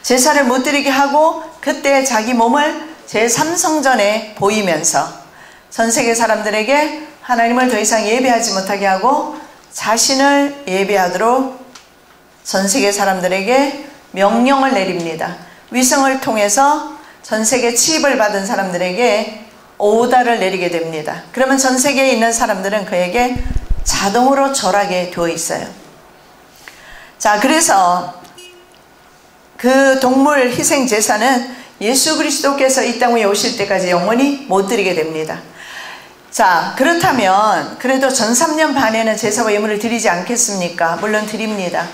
제사를 못 드리게 하고 그때 자기 몸을 제3성전에 보이면서 전 세계 사람들에게 하나님을 더 이상 예배하지 못하게 하고 자신을 예배하도록 전 세계 사람들에게 명령을 내립니다. 위성을 통해서 전 세계 치입을 받은 사람들에게 오다를 내리게 됩니다. 그러면 전 세계에 있는 사람들은 그에게 자동으로 절하게 되어 있어요. 자, 그래서 그 동물 희생 제사는 예수 그리스도께서 이 땅 위에 오실 때까지 영원히 못 드리게 됩니다. 자, 그렇다면 그래도 전 3년 반에는 제사와 예물을 드리지 않겠습니까? 물론 드립니다.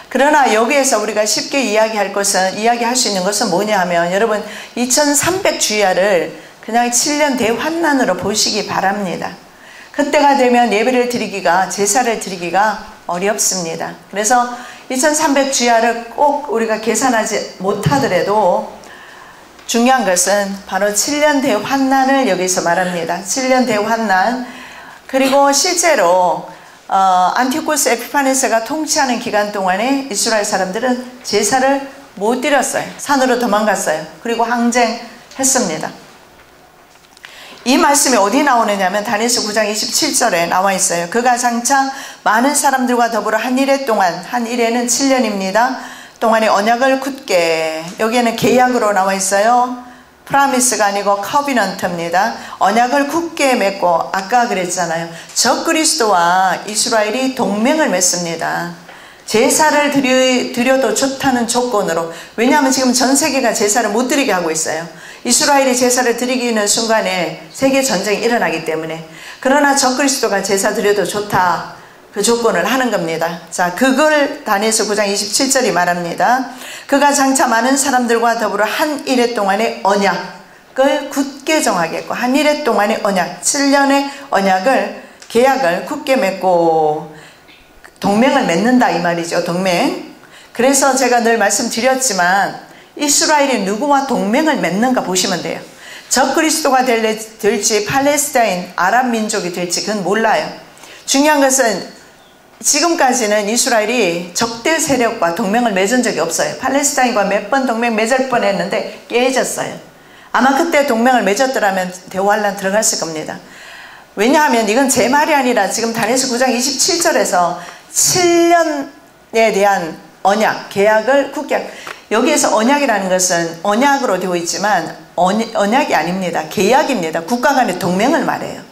그러나 여기에서 우리가 쉽게 이야기할 수 있는 것은 뭐냐 하면, 여러분 2300주야를 그냥 7년 대환난으로 보시기 바랍니다. 그때가 되면 예배를 드리기가, 제사를 드리기가 어렵습니다. 그래서 2300주야를 꼭 우리가 계산하지 못하더라도 중요한 것은 바로 7년 대환난을 여기서 말합니다. 7년 대환난. 그리고 실제로 안티오코스 에피파네스가 통치하는 기간 동안에 이스라엘 사람들은 제사를 못 드렸어요. 산으로 도망갔어요. 그리고 항쟁했습니다. 이 말씀이 어디 나오느냐면 다니엘서 9장 27절에 나와 있어요. 그가 장차 많은 사람들과 더불어 한 일해 동안, 한 일해는 7년입니다. 동안에 언약을 굳게, 여기에는 계약으로 나와 있어요. 프라미스가 아니고 커비넌트입니다. 언약을 굳게 맺고, 아까 그랬잖아요. 적그리스도와 이스라엘이 동맹을 맺습니다. 제사를 드려도 좋다는 조건으로. 왜냐하면 지금 전 세계가 제사를 못 드리게 하고 있어요. 이스라엘이 제사를 드리기는 순간에 세계 전쟁이 일어나기 때문에. 그러나 적그리스도가 제사 드려도 좋다, 그 조건을 하는 겁니다. 자, 그걸 다니엘서 9장 27절이 말합니다. 그가 장차 많은 사람들과 더불어 한 일해 동안의 언약을 굳게 정하겠고, 한 일해 동안의 언약, 7년의 언약을, 계약을 굳게 맺고 동맹을 맺는다 이 말이죠. 동맹. 그래서 제가 늘 말씀드렸지만 이스라엘이 누구와 동맹을 맺는가 보시면 돼요. 적그리스도가 될지 팔레스타인 아랍 민족이 될지 그건 몰라요. 중요한 것은 지금까지는 이스라엘이 적대 세력과 동맹을 맺은 적이 없어요. 팔레스타인과 몇 번 동맹 맺을 뻔했는데 깨졌어요. 아마 그때 동맹을 맺었더라면 대환란 들어갔을 겁니다. 왜냐하면 이건 제 말이 아니라 지금 다니엘서 9장 27절에서 7년에 대한 언약, 계약을 굳게, 여기에서 언약이라는 것은 언약으로 되어 있지만 언약이 아닙니다. 계약입니다. 국가 간의 동맹을 말해요.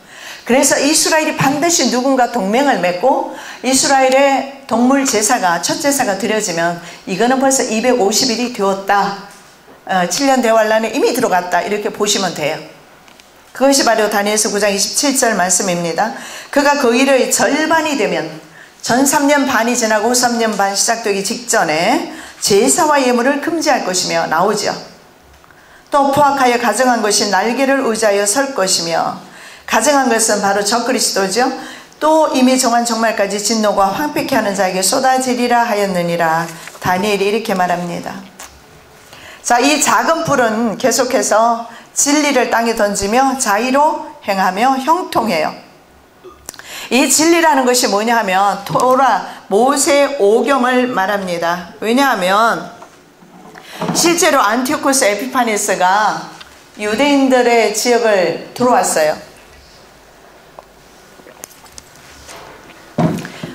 그래서 이스라엘이 반드시 누군가 동맹을 맺고 이스라엘의 동물 제사가, 첫 제사가 드려지면 이거는 벌써 250일이 되었다. 7년 대환란에 이미 들어갔다. 이렇게 보시면 돼요. 그것이 바로 다니엘서 9장 27절 말씀입니다. 그가 그 일의 절반이 되면, 전 3년 반이 지나고 후 3년 반 시작되기 직전에 제사와 예물을 금지할 것이며 나오죠. 또 포악하여 가정한 것이 날개를 의지하여 설 것이며, 가정한 것은 바로 적그리스도죠. 또 이미 정한 종말까지 진노가 황폐케 하는 자에게 쏟아지리라 하였느니라. 다니엘이 이렇게 말합니다. 자, 이 작은 불은 계속해서 진리를 땅에 던지며 자의로 행하며 형통해요. 이 진리라는 것이 뭐냐 하면 토라 모세 오경을 말합니다. 왜냐하면 실제로 안티오코스 에피파네스가 유대인들의 지역을 들어왔어요.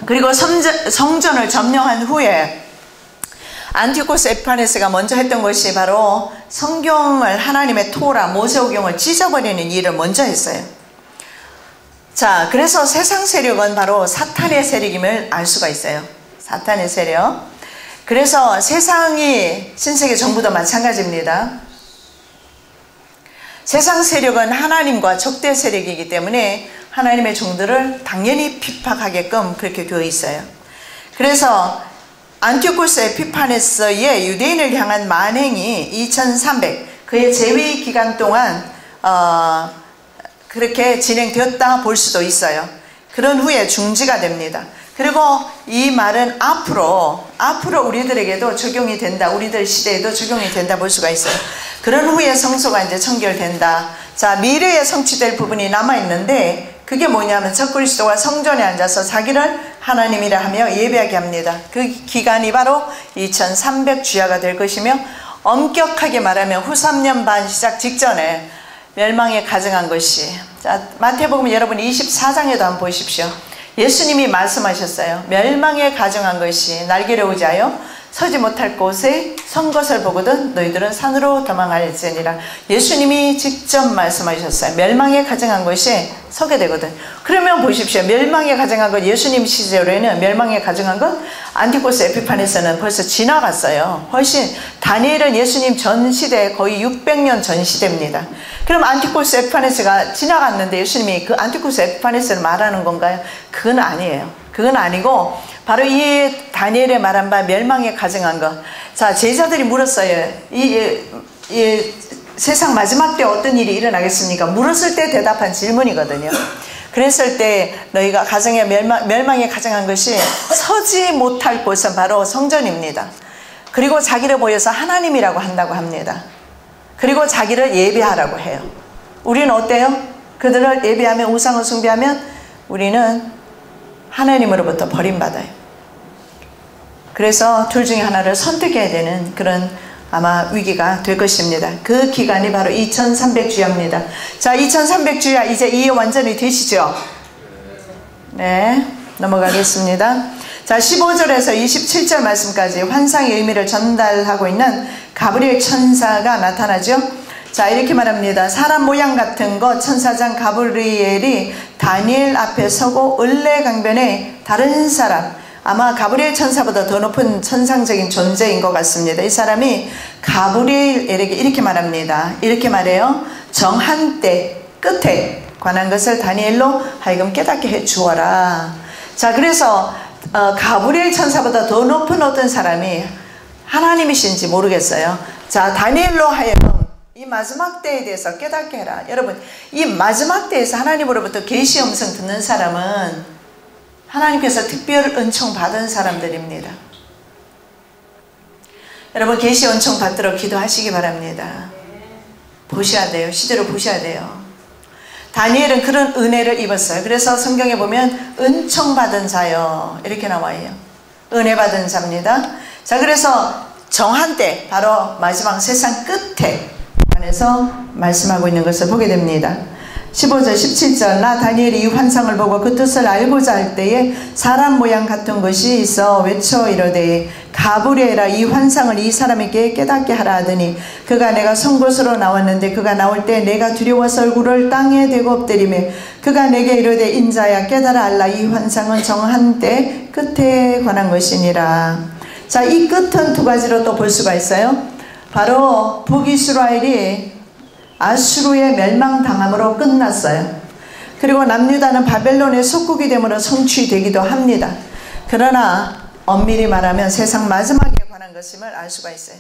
그리고 성전을 점령한 후에 안티오코스 에피파네스가 먼저 했던 것이 바로 성경을, 하나님의 토라 모세오경을 찢어버리는 일을 먼저 했어요. 자, 그래서 세상 세력은 바로 사탄의 세력임을 알 수가 있어요. 사탄의 세력. 그래서 세상이 신세계 전부 다 마찬가지입니다. 세상 세력은 하나님과 적대 세력이기 때문에 하나님의 종들을 당연히 핍박하게끔 그렇게 되어 있어요. 그래서 안티오코스 에피파네스의 유대인을 향한 만행이 2300, 그의 재위 기간 동안 그렇게 진행되었다 볼 수도 있어요. 그런 후에 중지가 됩니다. 그리고 이 말은 앞으로 우리들에게도 적용이 된다, 우리들 시대에도 적용이 된다 볼 수가 있어요. 그런 후에 성소가 이제 청결된다. 자, 미래에 성취될 부분이 남아있는데 그게 뭐냐면 적그리스도가 성전에 앉아서 자기를 하나님이라 하며 예배하게 합니다. 그 기간이 바로 2300 주야가 될 것이며, 엄격하게 말하면 후 3년 반 시작 직전에 멸망에 가증한 것이, 자, 마태복음 여러분 24장에도 한번 보십시오. 예수님이 말씀하셨어요. 멸망에 가증한 것이 날개를 오지하여 서지 못할 곳에 선 것을 보거든 너희들은 산으로 도망할지니라. 예수님이 직접 말씀하셨어요. 멸망에 가증한 것이 서게 되거든. 그러면 보십시오. 멸망에 가증한 것, 예수님 시절에는 멸망에 가증한 것, 안티오코스 에피파네스는 벌써 지나갔어요. 훨씬, 다니엘은 예수님 전 시대, 거의 600년 전 시대입니다. 그럼 안티오코스 에피파네스가 지나갔는데 예수님이 그 안티오코스 에피파네스를 말하는 건가요? 그건 아니에요. 그건 아니고 바로 이 다니엘의 말한 바 멸망에 가증한 것. 자, 제자들이 물었어요. 이 세상 마지막 때 어떤 일이 일어나겠습니까? 물었을 때 대답한 질문이거든요. 그랬을 때 너희가 가정에 멸망에 가증한 것이 서지 못할 곳은 바로 성전입니다. 그리고 자기를 보여서 하나님이라고 한다고 합니다. 그리고 자기를 예배하라고 해요. 우리는 어때요? 그들을 예배하면, 우상을 숭배하면 우리는 하나님으로부터 버림받아요. 그래서 둘 중에 하나를 선택해야 되는 그런 아마 위기가 될 것입니다. 그 기간이 바로 2300주야입니다. 자, 2300주야 이제 이해 완전히 되시죠? 네, 넘어가겠습니다. 자, 15절에서 27절 말씀까지 환상의 의미를 전달하고 있는 가브리엘 천사가 나타나죠. 자, 이렇게 말합니다. 사람 모양 같은 것, 천사장 가브리엘이 다니엘 앞에 서고 을레강변에 다른 사람, 아마 가브리엘 천사보다 더 높은 천상적인 존재인 것 같습니다. 이 사람이 가브리엘에게 이렇게 말합니다. 이렇게 말해요. 정한 때 끝에 관한 것을 다니엘로 하여금 깨닫게 해 주어라. 자, 그래서 가브리엘 천사보다 더 높은 어떤 사람이 하나님이신지 모르겠어요. 자, 다니엘로 하여금 이 마지막 때에 대해서 깨닫게 해라. 여러분, 이 마지막 때에서 하나님으로부터 계시 음성 듣는 사람은 하나님께서 특별 은총 받은 사람들입니다. 여러분, 계시 은총 받도록 기도하시기 바랍니다. 보셔야 돼요. 시대로 보셔야 돼요. 다니엘은 그런 은혜를 입었어요. 그래서 성경에 보면 은총 받은 자요, 이렇게 나와요. 은혜 받은 자입니다. 자, 그래서 정한 때, 바로 마지막 세상 끝에 관해서 말씀하고 있는 것을 보게 됩니다. 15절 17절 나 다니엘이 이 환상을 보고 그 뜻을 알고자 할 때에 사람 모양 같은 것이 있어 외쳐 이르되 가브리엘아, 이 환상을 이 사람에게 깨닫게 하라 하더니 그가 내가 선 곳으로 나왔는데 그가 나올 때 내가 두려워서 얼굴을 땅에 대고 엎드리며 그가 내게 이르되 인자야 깨달아 알라, 이 환상은 정한 때 끝에 관한 것이니라. 자, 이 끝은 두 가지로 또 볼 수가 있어요. 바로 북이스라엘이 아수르의 멸망당함으로 끝났어요. 그리고 남유다는 바벨론의 속국이 되므로 성취되기도 합니다. 그러나 엄밀히 말하면 세상 마지막에 관한 것임을 알 수가 있어요.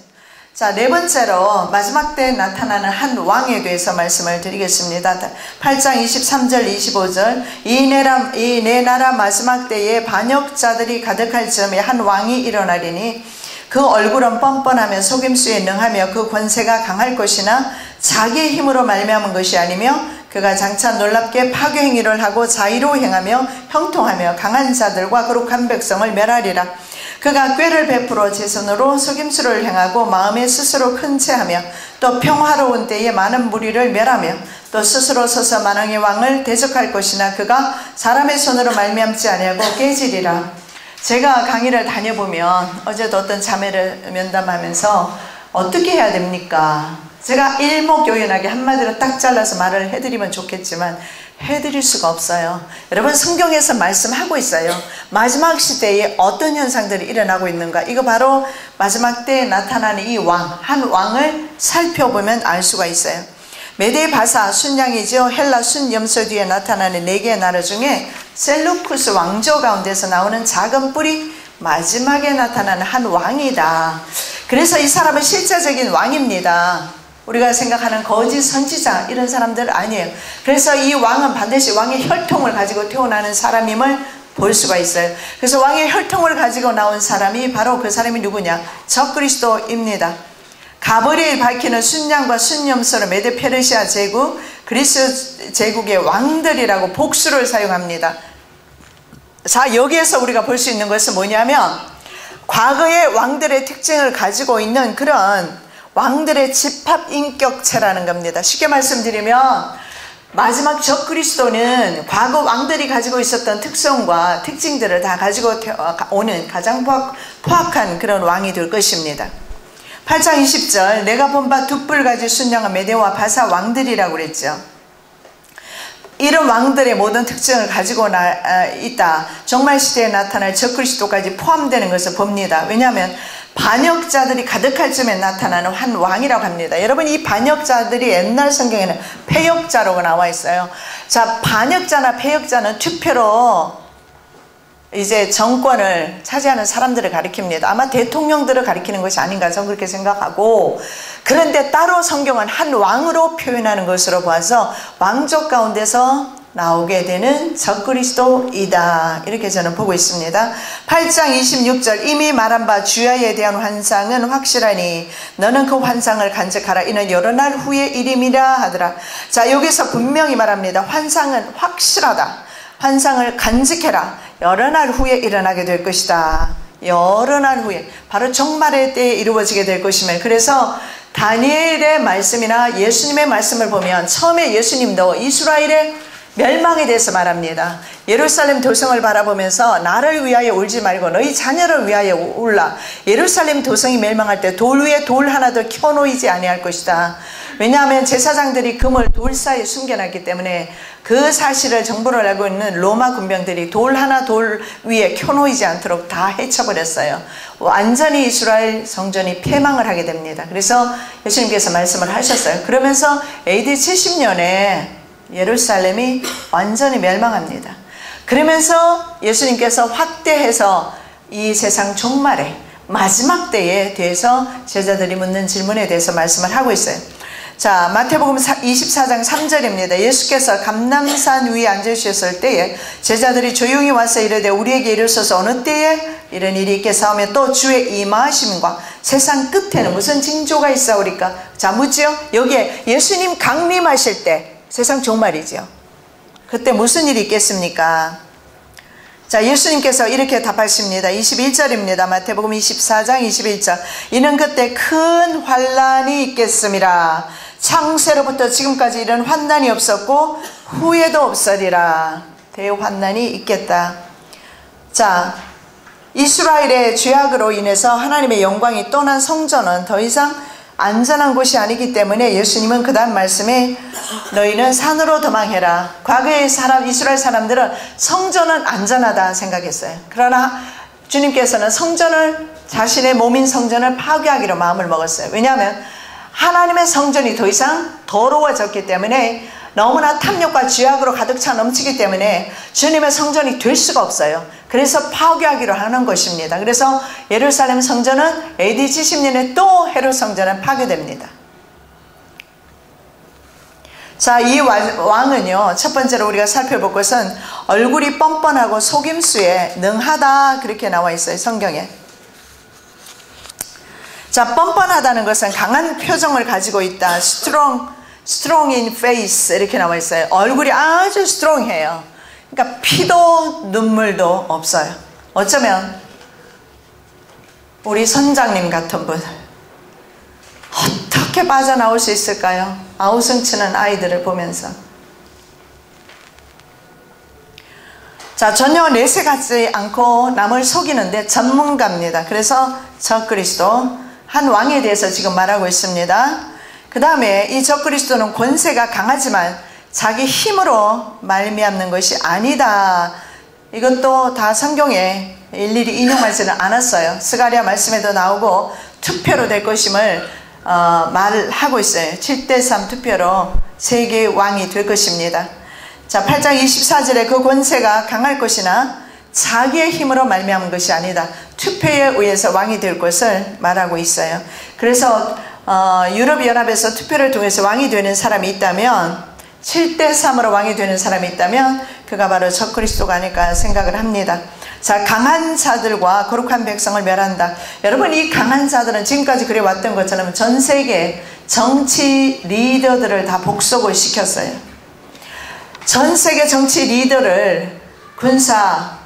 자, 네 번째로 마지막 때 나타나는 한 왕에 대해서 말씀을 드리겠습니다. 8장 23절 25절 이 내 나라 마지막 때에 반역자들이 가득할 즈음에 한 왕이 일어나리니 그 얼굴은 뻔뻔하며 속임수에 능하며 그 권세가 강할 것이나 자기의 힘으로 말미암은 것이 아니며 그가 장차 놀랍게 파괴 행위를 하고 자의로 행하며 형통하며 강한 자들과 거룩한 백성을 멸하리라. 그가 꾀를 베풀어 제 손으로 속임수를 행하고 마음에 스스로 큰 채하며 또 평화로운 때에 많은 무리를 멸하며 또 스스로 서서 만왕의 왕을 대적할 것이나 그가 사람의 손으로 말미암지 아니하고 깨지리라. 제가 강의를 다녀보면 어제도 어떤 자매를 면담하면서 어떻게 해야 됩니까? 제가 일목요연하게 한마디로 딱 잘라서 말을 해드리면 좋겠지만 해드릴 수가 없어요. 여러분, 성경에서 말씀하고 있어요. 마지막 시대에 어떤 현상들이 일어나고 있는가. 이거 바로 마지막 때에 나타나는 이 왕, 한 왕을 살펴보면 알 수가 있어요. 메데 바사 순양이죠. 헬라 순염소 뒤에 나타나는 4개의 나라 중에 셀루쿠스 왕조 가운데서 나오는 작은 뿔이 마지막에 나타나는 한 왕이다. 그래서 이 사람은 실제적인 왕입니다. 우리가 생각하는 거짓 선지자 이런 사람들 아니에요. 그래서 이 왕은 반드시 왕의 혈통을 가지고 태어나는 사람임을 볼 수가 있어요. 그래서 왕의 혈통을 가지고 나온 사람이 바로 그 사람이 누구냐? 적그리스도입니다. 가브리엘 밝히는 순양과 순염소를 메데 페르시아 제국, 그리스 제국의 왕들이라고 복수를 사용합니다. 자, 여기에서 우리가 볼 수 있는 것은 뭐냐면 과거의 왕들의 특징을 가지고 있는 그런 왕들의 집합인격체라는 겁니다. 쉽게 말씀드리면 마지막 적그리스도는 과거 왕들이 가지고 있었던 특성과 특징들을 다 가지고 오는 가장 포악한 그런 왕이 될 것입니다. 8장 20절 내가 본 바 두 뿔가지 순양은 메데와 바사 왕들이라고 그랬죠. 이런 왕들의 모든 특징을 가지고 있다. 종말 시대에 나타날 적그리스도까지 포함되는 것을 봅니다. 왜냐하면 반역자들이 가득할 쯤에 나타나는 한 왕이라고 합니다. 여러분, 이 반역자들이 옛날 성경에는 패역자라고 나와 있어요. 자, 반역자나 패역자는 투표로 이제 정권을 차지하는 사람들을 가리킵니다. 아마 대통령들을 가리키는 것이 아닌가 저는 그렇게 생각하고, 그런데 따로 성경은 한 왕으로 표현하는 것으로 봐서 왕족 가운데서 나오게 되는 적그리스도이다, 이렇게 저는 보고 있습니다. 8장 26절 이미 말한 바 주야에 대한 환상은 확실하니 너는 그 환상을 간직하라. 이는 여러 날 후의 일임이라 하더라. 자, 여기서 분명히 말합니다. 환상은 확실하다. 환상을 간직해라. 여러 날 후에 일어나게 될 것이다. 여러 날 후에, 바로 종말의 때에 이루어지게 될 것이며, 그래서 다니엘의 말씀이나 예수님의 말씀을 보면 처음에 예수님도 이스라엘의 멸망에 대해서 말합니다. 예루살렘 도성을 바라보면서 나를 위하여 울지 말고 너희 자녀를 위하여 울라. 예루살렘 도성이 멸망할 때 돌 위에 돌 하나도 켜놓이지 아니할 것이다. 왜냐하면 제사장들이 금을 돌 사이에 숨겨놨기 때문에 그 사실을 정보를 알고 있는 로마 군병들이 돌 하나 돌 위에 켜놓이지 않도록 다 해쳐버렸어요. 완전히 이스라엘 성전이 폐망을 하게 됩니다. 그래서 예수님께서 말씀을 하셨어요. 그러면서 AD 70년에 예루살렘이 완전히 멸망합니다. 그러면서 예수님께서 확대해서 이 세상 종말에 마지막 때에 대해서 제자들이 묻는 질문에 대해서 말씀을 하고 있어요. 자, 마태복음 24장 3절입니다. 예수께서 감람산 위에 앉으셨을 때에 제자들이 조용히 와서 이르되 우리에게 이르소서 어느 때에 이런 일이 있겠사오며 또 주의 임하심과 세상 끝에는 무슨 징조가 있사오리까? 자, 묻지요? 여기에 예수님 강림하실 때 세상 종말이죠. 그때 무슨 일이 있겠습니까? 자, 예수님께서 이렇게 답하십니다. 21절입니다. 마태복음 24장 21절 이는 그때 큰 환난이 있겠음이라. 창세로부터 지금까지 이런 환난이 없었고 후에도 없으리라. 대환난이 있겠다. 자, 이스라엘의 죄악으로 인해서 하나님의 영광이 떠난 성전은 더 이상 안전한 곳이 아니기 때문에 예수님은 그 다음 말씀에 너희는 산으로 도망해라. 과거의 이스라엘 사람들은 성전은 안전하다 생각했어요. 그러나 주님께서는 성전을, 자신의 몸인 성전을 파괴하기로 마음을 먹었어요. 왜냐하면 하나님의 성전이 더 이상 더러워졌기 때문에, 너무나 탐욕과 죄악으로 가득 차 넘치기 때문에 주님의 성전이 될 수가 없어요. 그래서 파괴하기로 하는 것입니다. 그래서 예루살렘 성전은 AD 70년에 또 헤롯 성전은 파괴됩니다. 자, 이 왕은요, 첫 번째로 우리가 살펴볼 것은 얼굴이 뻔뻔하고 속임수에 능하다, 그렇게 나와 있어요, 성경에. 자, 뻔뻔하다는 것은 강한 표정을 가지고 있다. strong in face 이렇게 나와 있어요. 얼굴이 아주 strong해요. 그러니까 피도 눈물도 없어요. 어쩌면 우리 선장님 같은 분 어떻게 빠져나올 수 있을까요? 아우성치는 아이들을 보면서. 자, 전혀 내색하지 않고 남을 속이는데 전문가입니다. 그래서 적그리스도 한 왕에 대해서 지금 말하고 있습니다. 그 다음에 이 적그리스도는 권세가 강하지만 자기 힘으로 말미암는 것이 아니다. 이것도 다 성경에 일일이 인용하지는 않았어요. 스가랴 말씀에도 나오고 투표로 될 것임을 말하고 있어요. 7대3 투표로 세계의 왕이 될 것입니다. 자, 8장 24절에 그 권세가 강할 것이나 자기의 힘으로 말미암은 것이 아니다. 투표에 의해서 왕이 될 것을 말하고 있어요. 그래서 유럽연합에서 투표를 통해서 왕이 되는 사람이 있다면 7대3으로 왕이 되는 사람이 있다면 그가 바로 적그리스도가 아닐까 생각을 합니다. 자, 강한 자들과 거룩한 백성을 멸한다. 여러분, 이 강한 자들은 지금까지 그래왔던 것처럼 전 세계 정치 리더들을 다 복속을 시켰어요. 전 세계 정치 리더를 군사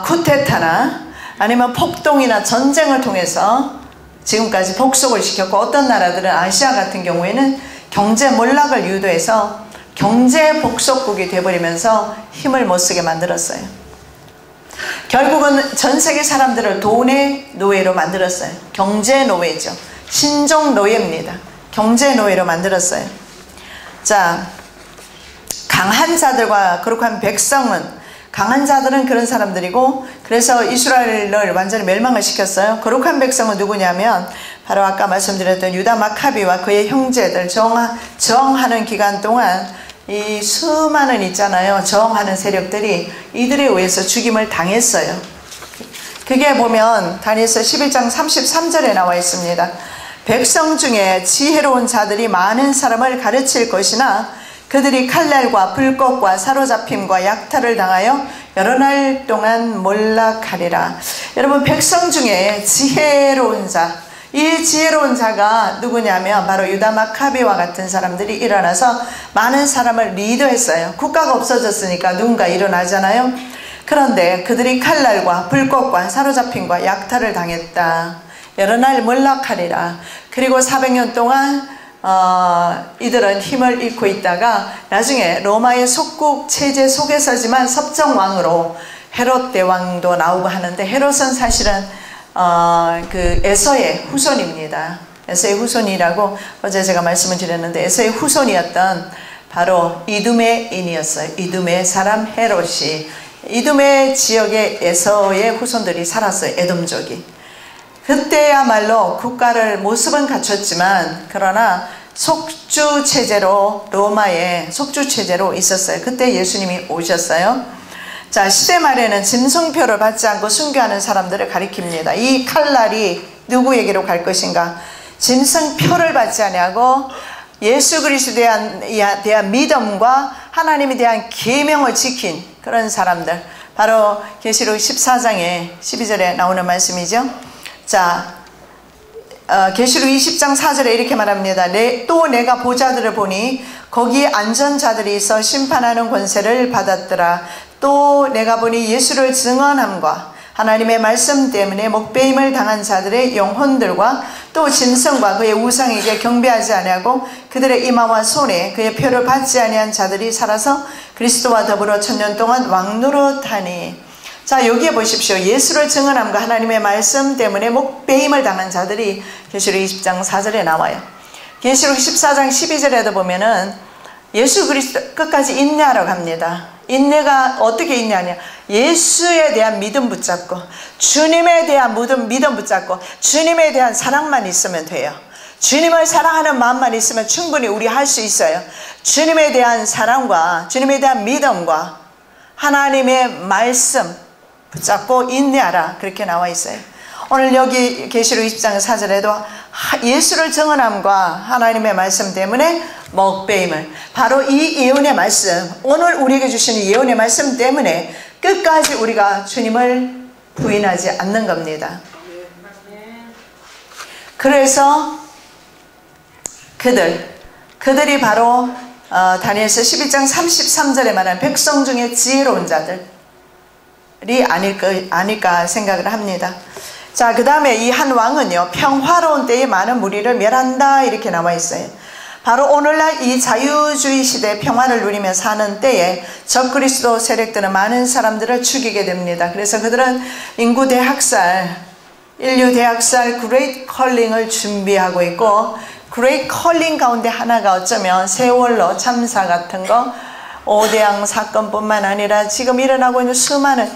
쿠데타나 아니면 폭동이나 전쟁을 통해서 지금까지 복속을 시켰고, 어떤 나라들은 아시아 같은 경우에는 경제 몰락을 유도해서 경제 복속국이 되어버리면서 힘을 못 쓰게 만들었어요. 결국은 전 세계 사람들을 돈의 노예로 만들었어요. 경제 노예죠. 신종 노예입니다. 경제 노예로 만들었어요. 자, 강한 자들과 거룩한 백성은, 강한 자들은 그런 사람들이고, 그래서 이스라엘을 완전히 멸망을 시켰어요. 거룩한 백성은 누구냐면 바로 아까 말씀드렸던 유다 마카비와 그의 형제들, 저항하는 기간 동안 이 수많은 있잖아요, 저항하는 세력들이 이들에 의해서 죽임을 당했어요. 그게 보면 다니엘서 11장 33절에 나와 있습니다. 백성 중에 지혜로운 자들이 많은 사람을 가르칠 것이나 그들이 칼날과 불꽃과 사로잡힘과 약탈을 당하여 여러 날 동안 몰락하리라. 여러분, 백성 중에 지혜로운 자, 이 지혜로운 자가 누구냐면 바로 유다 마카비와 같은 사람들이 일어나서 많은 사람을 리더했어요. 국가가 없어졌으니까 누군가 일어나잖아요. 그런데 그들이 칼날과 불꽃과 사로잡힘과 약탈을 당했다. 여러 날 몰락하리라. 그리고 400년 동안 이들은 힘을 잃고 있다가 나중에 로마의 속국 체제 속에서지만 섭정왕으로 헤롯 대왕도 나오고 하는데, 헤롯은 사실은 그 에서의 후손입니다. 에서의 후손이라고 어제 제가 말씀을 드렸는데, 에서의 후손이었던 바로 이두메인이었어요. 이두메 사람 헤롯이, 이두메 지역의 에서의 후손들이 살았어요. 에돔족이. 그때야말로 국가를 모습은 갖췄지만 그러나 속주 체제로, 로마의 속주 체제로 있었어요. 그때 예수님이 오셨어요. 자, 시대 말에는 짐승표를 받지 않고 순교하는 사람들을 가리킵니다. 이 칼날이 누구에게로 갈 것인가? 짐승표를 받지 아니하고 예수 그리스도에 대한 믿음과 하나님에 대한 계명을 지킨 그런 사람들, 바로 계시록 14장에 12절에 나오는 말씀이죠. 자, 계시록 20장 4절에 이렇게 말합니다. 또 내가 보좌들을 보니 거기에 앉은 자들이 있어 심판하는 권세를 받았더라. 또 내가 보니 예수를 증언함과 하나님의 말씀 때문에 목배임을 당한 자들의 영혼들과 또 짐승과 그의 우상에게 경배하지 아니하고 그들의 이마와 손에 그의 표를 받지 아니한 자들이 살아서 그리스도와 더불어 1000년 동안 왕노릇하니. 자, 여기에 보십시오. 예수를 증언함과 하나님의 말씀 때문에 목배임을 당한 자들이 계시록 20장 4절에 나와요. 계시록 14장 12절에도 보면은 예수 그리스도 끝까지 인내하러 갑니다. 인내가 어떻게 인내하냐? 예수에 대한 믿음 붙잡고, 주님에 대한 믿음 붙잡고, 주님에 대한 사랑만 있으면 돼요. 주님을 사랑하는 마음만 있으면 충분히 우리 할 수 있어요. 주님에 대한 사랑과 주님에 대한 믿음과 하나님의 말씀 붙잡고 인내하라, 그렇게 나와 있어요. 오늘 여기 계시록 20장 4절에도 예수를 증언함과 하나님의 말씀 때문에 목배임을, 바로 이 예언의 말씀, 오늘 우리에게 주시는 예언의 말씀 때문에 끝까지 우리가 주님을 부인하지 않는 겁니다. 그래서 그들이 바로 다니엘서 11장 33절에 말하는 백성 중에 지혜로운 자들이 아닐까 생각을 합니다. 자, 그 다음에 이 한 왕은요, 평화로운 때에 많은 무리를 멸한다 이렇게 나와 있어요. 바로 오늘날 이 자유주의 시대 평화를 누리며 사는 때에 적그리스도 세력들은 많은 사람들을 죽이게 됩니다. 그래서 그들은 인구 대학살, 인류 대학살 그레이트 컬링을 준비하고 있고, 그레이트 컬링 가운데 하나가 어쩌면 세월호 참사 같은 거, 오대양 사건뿐만 아니라 지금 일어나고 있는 수많은,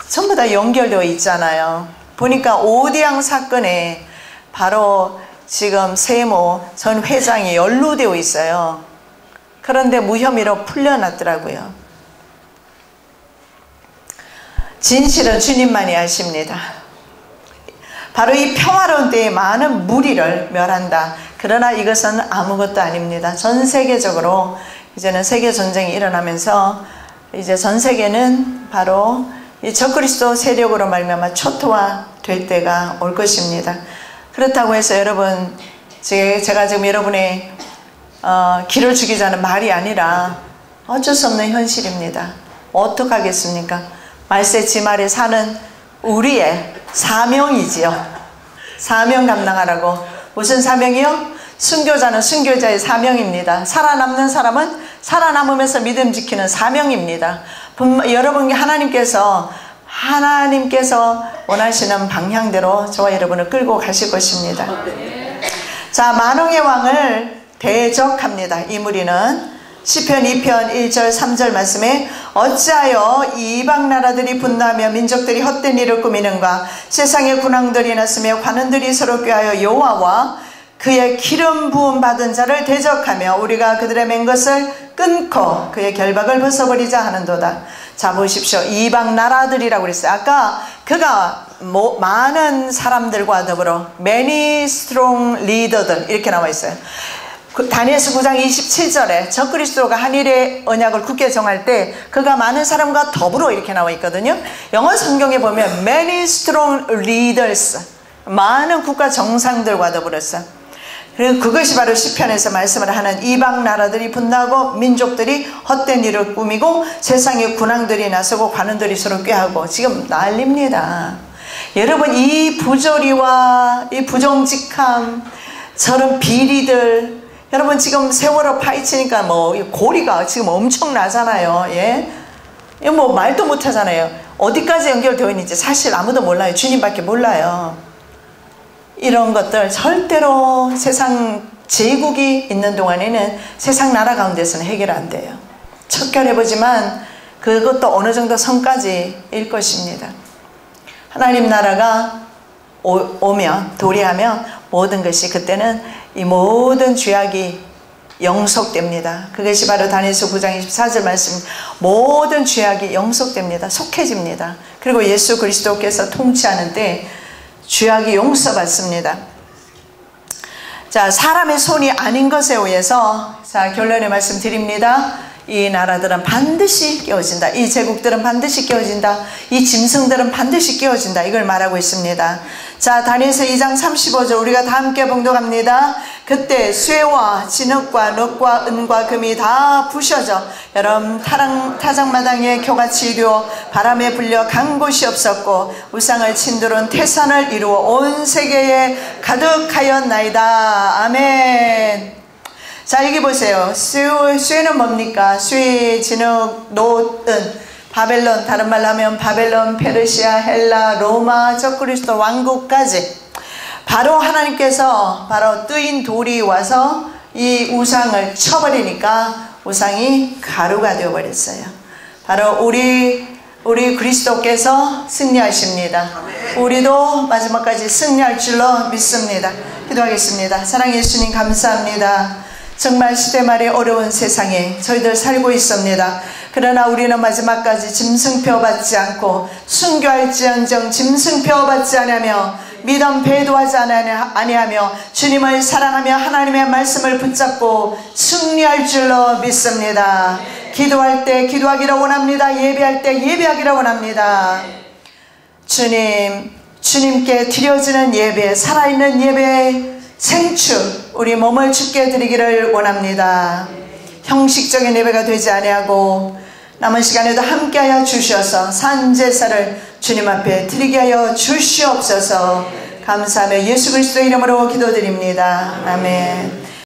전부 다 연결되어 있잖아요. 보니까 오대양 사건에 바로 지금 세모 전 회장이 연루되어 있어요. 그런데 무혐의로 풀려났더라고요. 진실은 주님만이 아십니다. 바로 이 평화로운 때에 많은 무리를 멸한다. 그러나 이것은 아무것도 아닙니다. 전 세계적으로 이제는 세계전쟁이 일어나면서 이제 전 세계는 바로 이 적그리스도 세력으로 말미암아 초토화될 때가 올 것입니다. 그렇다고 해서 여러분, 제가 지금 여러분의 기를 죽이자는 말이 아니라 어쩔 수 없는 현실입니다. 어떡하겠습니까? 말세 지말에 사는 우리의 사명이지요. 사명 감당하라고. 무슨 사명이요? 순교자는 순교자의 사명입니다. 살아남는 사람은 살아남으면서 믿음 지키는 사명입니다. 여러분, 하나님께서 원하시는 방향대로 저와 여러분을 끌고 가실 것입니다. 자, 만왕의 왕을 대적합니다. 이 무리는 시편 2편 1절 3절 말씀에 어찌하여 이방 나라들이 분노하며 민족들이 헛된 일을 꾸미는가. 세상의 군왕들이 났으며 관원들이 서로 꾀하여 여호와와 그의 기름 부음 받은 자를 대적하며 우리가 그들의 맨 것을 끊고 그의 결박을 벗어버리자 하는도다. 자, 보십시오. 이방 나라들이라고 그랬어요. 아까 그가 많은 사람들과 더불어 many strong leader들 이렇게 나와 있어요. 다니엘서 9장 27절에 적그리스도가 한일의 언약을 굳게 정할 때 그가 많은 사람과 더불어 이렇게 나와 있거든요. 영어 성경에 보면 many strong leaders, 많은 국가 정상들과 더불어서, 그리고 그것이 바로 시편에서 말씀을 하는 이방 나라들이 분노하고 민족들이 헛된 일을 꾸미고 세상의 군왕들이 나서고 관원들이 서로 꾀하고 지금 난립니다. 여러분, 이 부조리와 이 부정직함, 저런 비리들, 여러분 지금 세월호 파헤치니까 뭐 고리가 지금 엄청 나잖아요. 예? 이거 뭐 말도 못 하잖아요. 어디까지 연결되어 있는지 사실 아무도 몰라요. 주님밖에 몰라요. 이런 것들 절대로 세상 제국이 있는 동안에는 세상 나라 가운데서는 해결 안 돼요. 척결해보지만 그것도 어느 정도 선까지일 것입니다. 하나님 나라가 오면, 도래하면 모든 것이 그때는 이 모든 죄악이 영속됩니다. 그것이 바로 다니엘서 9장 24절 말씀, 모든 죄악이 영속됩니다. 속해집니다. 그리고 예수 그리스도께서 통치하는 때 죄악이 용서받습니다. 자, 사람의 손이 아닌 것에 의해서, 자, 결론의 말씀 드립니다. 이 나라들은 반드시 깨어진다. 이 제국들은 반드시 깨어진다. 이 짐승들은 반드시 깨어진다. 이걸 말하고 있습니다. 자, 다니엘서 2장 35절 우리가 다 함께 봉독합니다. 그때 쇠와 진흙과 놋과 은과 금이 다 부셔져 여름 타작마당에 교같이 이루어 바람에 불려 간 곳이 없었고 우상을 친두른 태산을 이루어 온 세계에 가득하였나이다. 아멘. 자, 여기 보세요. 쇠는 뭡니까? 쇠, 진흙, 놋, 은. 바벨론, 다른 말로 하면 바벨론, 페르시아, 헬라, 로마, 적그리스도 왕국까지 바로 하나님께서 바로 뜨인 돌이 와서 이 우상을 쳐버리니까 우상이 가루가 되어버렸어요. 바로 우리 그리스도께서 승리하십니다. 우리도 마지막까지 승리할 줄로 믿습니다. 기도하겠습니다. 사랑의 예수님 감사합니다. 정말 시대 말의 어려운 세상에 저희들 살고 있습니다. 그러나 우리는 마지막까지 짐승표 받지 않고 순교할지언정 짐승표 받지 않으며 믿음 배도하지 아니하며 주님을 사랑하며 하나님의 말씀을 붙잡고 승리할 줄로 믿습니다. 기도할 때 기도하기를 원합니다. 예배할 때 예배하기를 원합니다. 주님, 주님께 드려지는 예배, 살아있는 예배, 생축, 우리 몸을 주께 드리기를 원합니다. 형식적인 예배가 되지 아니하고 남은 시간에도 함께하여 주셔서 산제사를 주님 앞에 드리게 하여 주시옵소서. 감사하며 예수 그리스도의 이름으로 기도드립니다. 아멘.